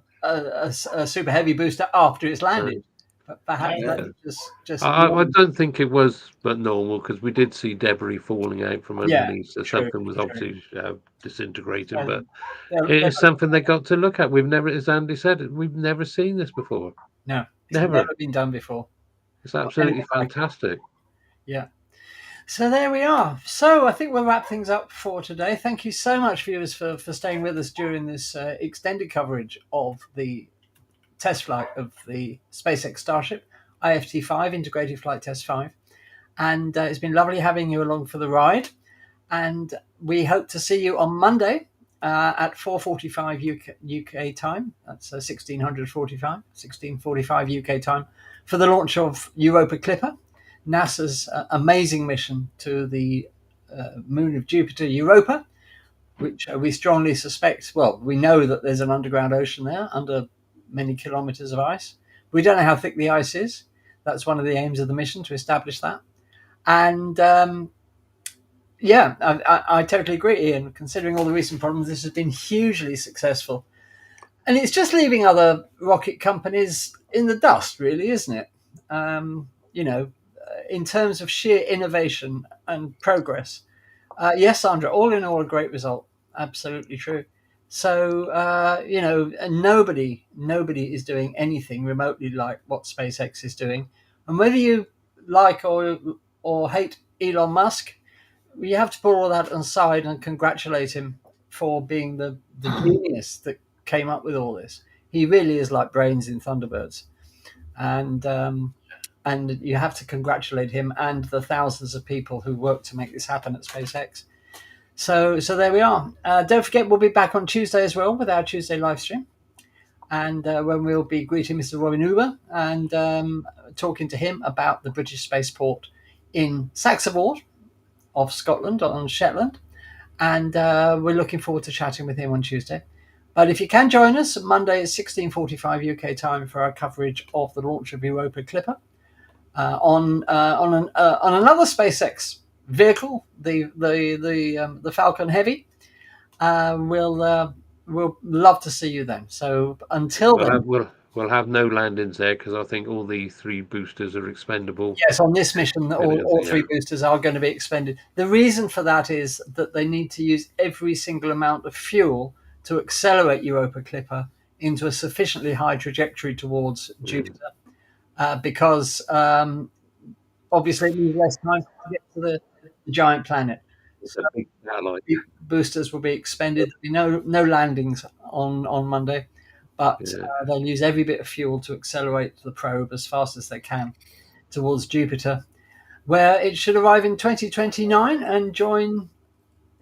super heavy booster after it's landed. But perhaps that's just. I don't think it was, but normal, because we did see debris falling out from underneath, so something was obviously disintegrating. But it is something they got to look at. We've never, as Andy said, we've never seen this before. No, it's never been done before. It's absolutely fantastic. Yeah. So there we are. So I think we'll wrap things up for today. Thank you so much, viewers, for staying with us during this extended coverage of the test flight of the SpaceX Starship IFT-5, Integrated Flight Test 5. And it's been lovely having you along for the ride. And we hope to see you on Monday at 4:45 UK time. That's 1645 UK time for the launch of Europa Clipper, NASA's amazing mission to the moon of Jupiter, Europa, which we strongly suspect. Well, we know that there's an underground ocean there under many kilometers of ice. We don't know how thick the ice is. That's one of the aims of the mission, to establish that. And I totally agree, Ian. Considering all the recent problems, this has been hugely successful. And it's just leaving other rocket companies in the dust, really, isn't it? In terms of sheer innovation and progress. Yes, Sandra, all in all, a great result. Absolutely true. So, nobody is doing anything remotely like what SpaceX is doing. And whether you like or hate Elon Musk, you have to put all that aside and congratulate him for being the genius that came up with all this. He really is like brains in Thunderbirds. And you have to congratulate him and the thousands of people who worked to make this happen at SpaceX. So there we are. Don't forget, we'll be back on Tuesday as well with our Tuesday live stream, and when we'll be greeting Mr. Robin Uber and talking to him about the British spaceport in Saxonwold of Scotland on Shetland, and we're looking forward to chatting with him on Tuesday. But if you can join us, Monday at 16:45 UK time for our coverage of the launch of Europa Clipper on another SpaceX vehicle, the Falcon Heavy. We'll love to see you then. So until then, we'll have no landings there because I think all the 3 boosters are expendable. Yes, on this mission, all 3 boosters are going to be expended. The reason for that is that they need to use every single amount of fuel to accelerate Europa Clipper into a sufficiently high trajectory towards Jupiter, because obviously it needs less time to get to the giant planet. So boosters will be expended. There'll be no landings on Monday, but they'll use every bit of fuel to accelerate the probe as fast as they can towards Jupiter, where it should arrive in 2029 and join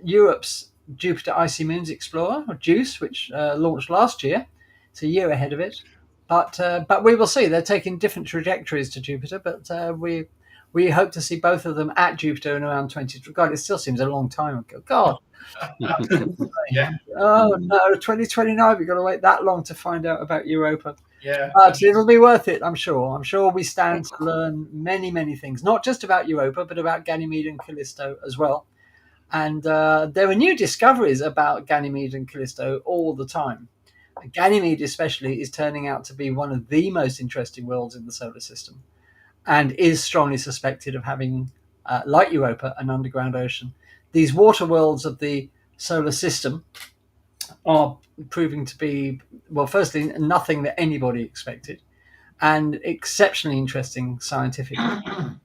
Europe's Jupiter Icy Moons Explorer, or JUICE, which launched last year. It's a year ahead of it, but we will see. They're taking different trajectories to Jupiter, but we hope to see both of them at Jupiter in around 20. God, it still seems a long time ago. God. Yeah. Oh no, 2029. We've got to wait that long to find out about Europa. Yeah. But it'll be worth it, I'm sure. I'm sure we stand to learn many, many things, not just about Europa, but about Ganymede and Callisto as well. And there are new discoveries about Ganymede and Callisto all the time. Ganymede especially is turning out to be one of the most interesting worlds in the solar system, and is strongly suspected of having, like Europa, an underground ocean. These water worlds of the solar system are proving to be, well, firstly, nothing that anybody expected, and exceptionally interesting scientifically.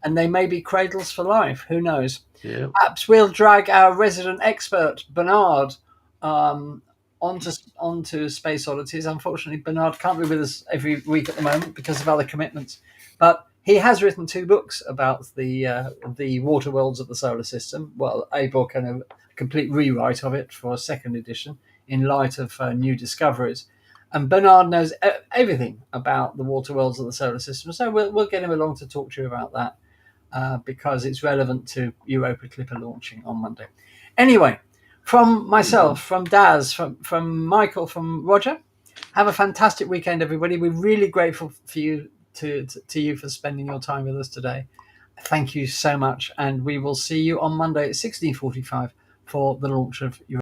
And they may be cradles for life. Who knows? Yeah. Perhaps we'll drag our resident expert, Bernard, onto Space Oddities. Unfortunately, Bernard can't be with us every week at the moment because of other commitments. But he has written 2 books about the water worlds of the solar system. Well, a book and a complete rewrite of it for a 2nd edition in light of new discoveries. And Bernard knows everything about the water worlds of the solar system. So we'll get him along to talk to you about that because it's relevant to Europa Clipper launching on Monday. Anyway, from myself, from Daz, from Michael, from Roger, have a fantastic weekend, everybody. We're really grateful for you to you for spending your time with us today. Thank you so much. And we will see you on Monday at 16:45 for the launch of your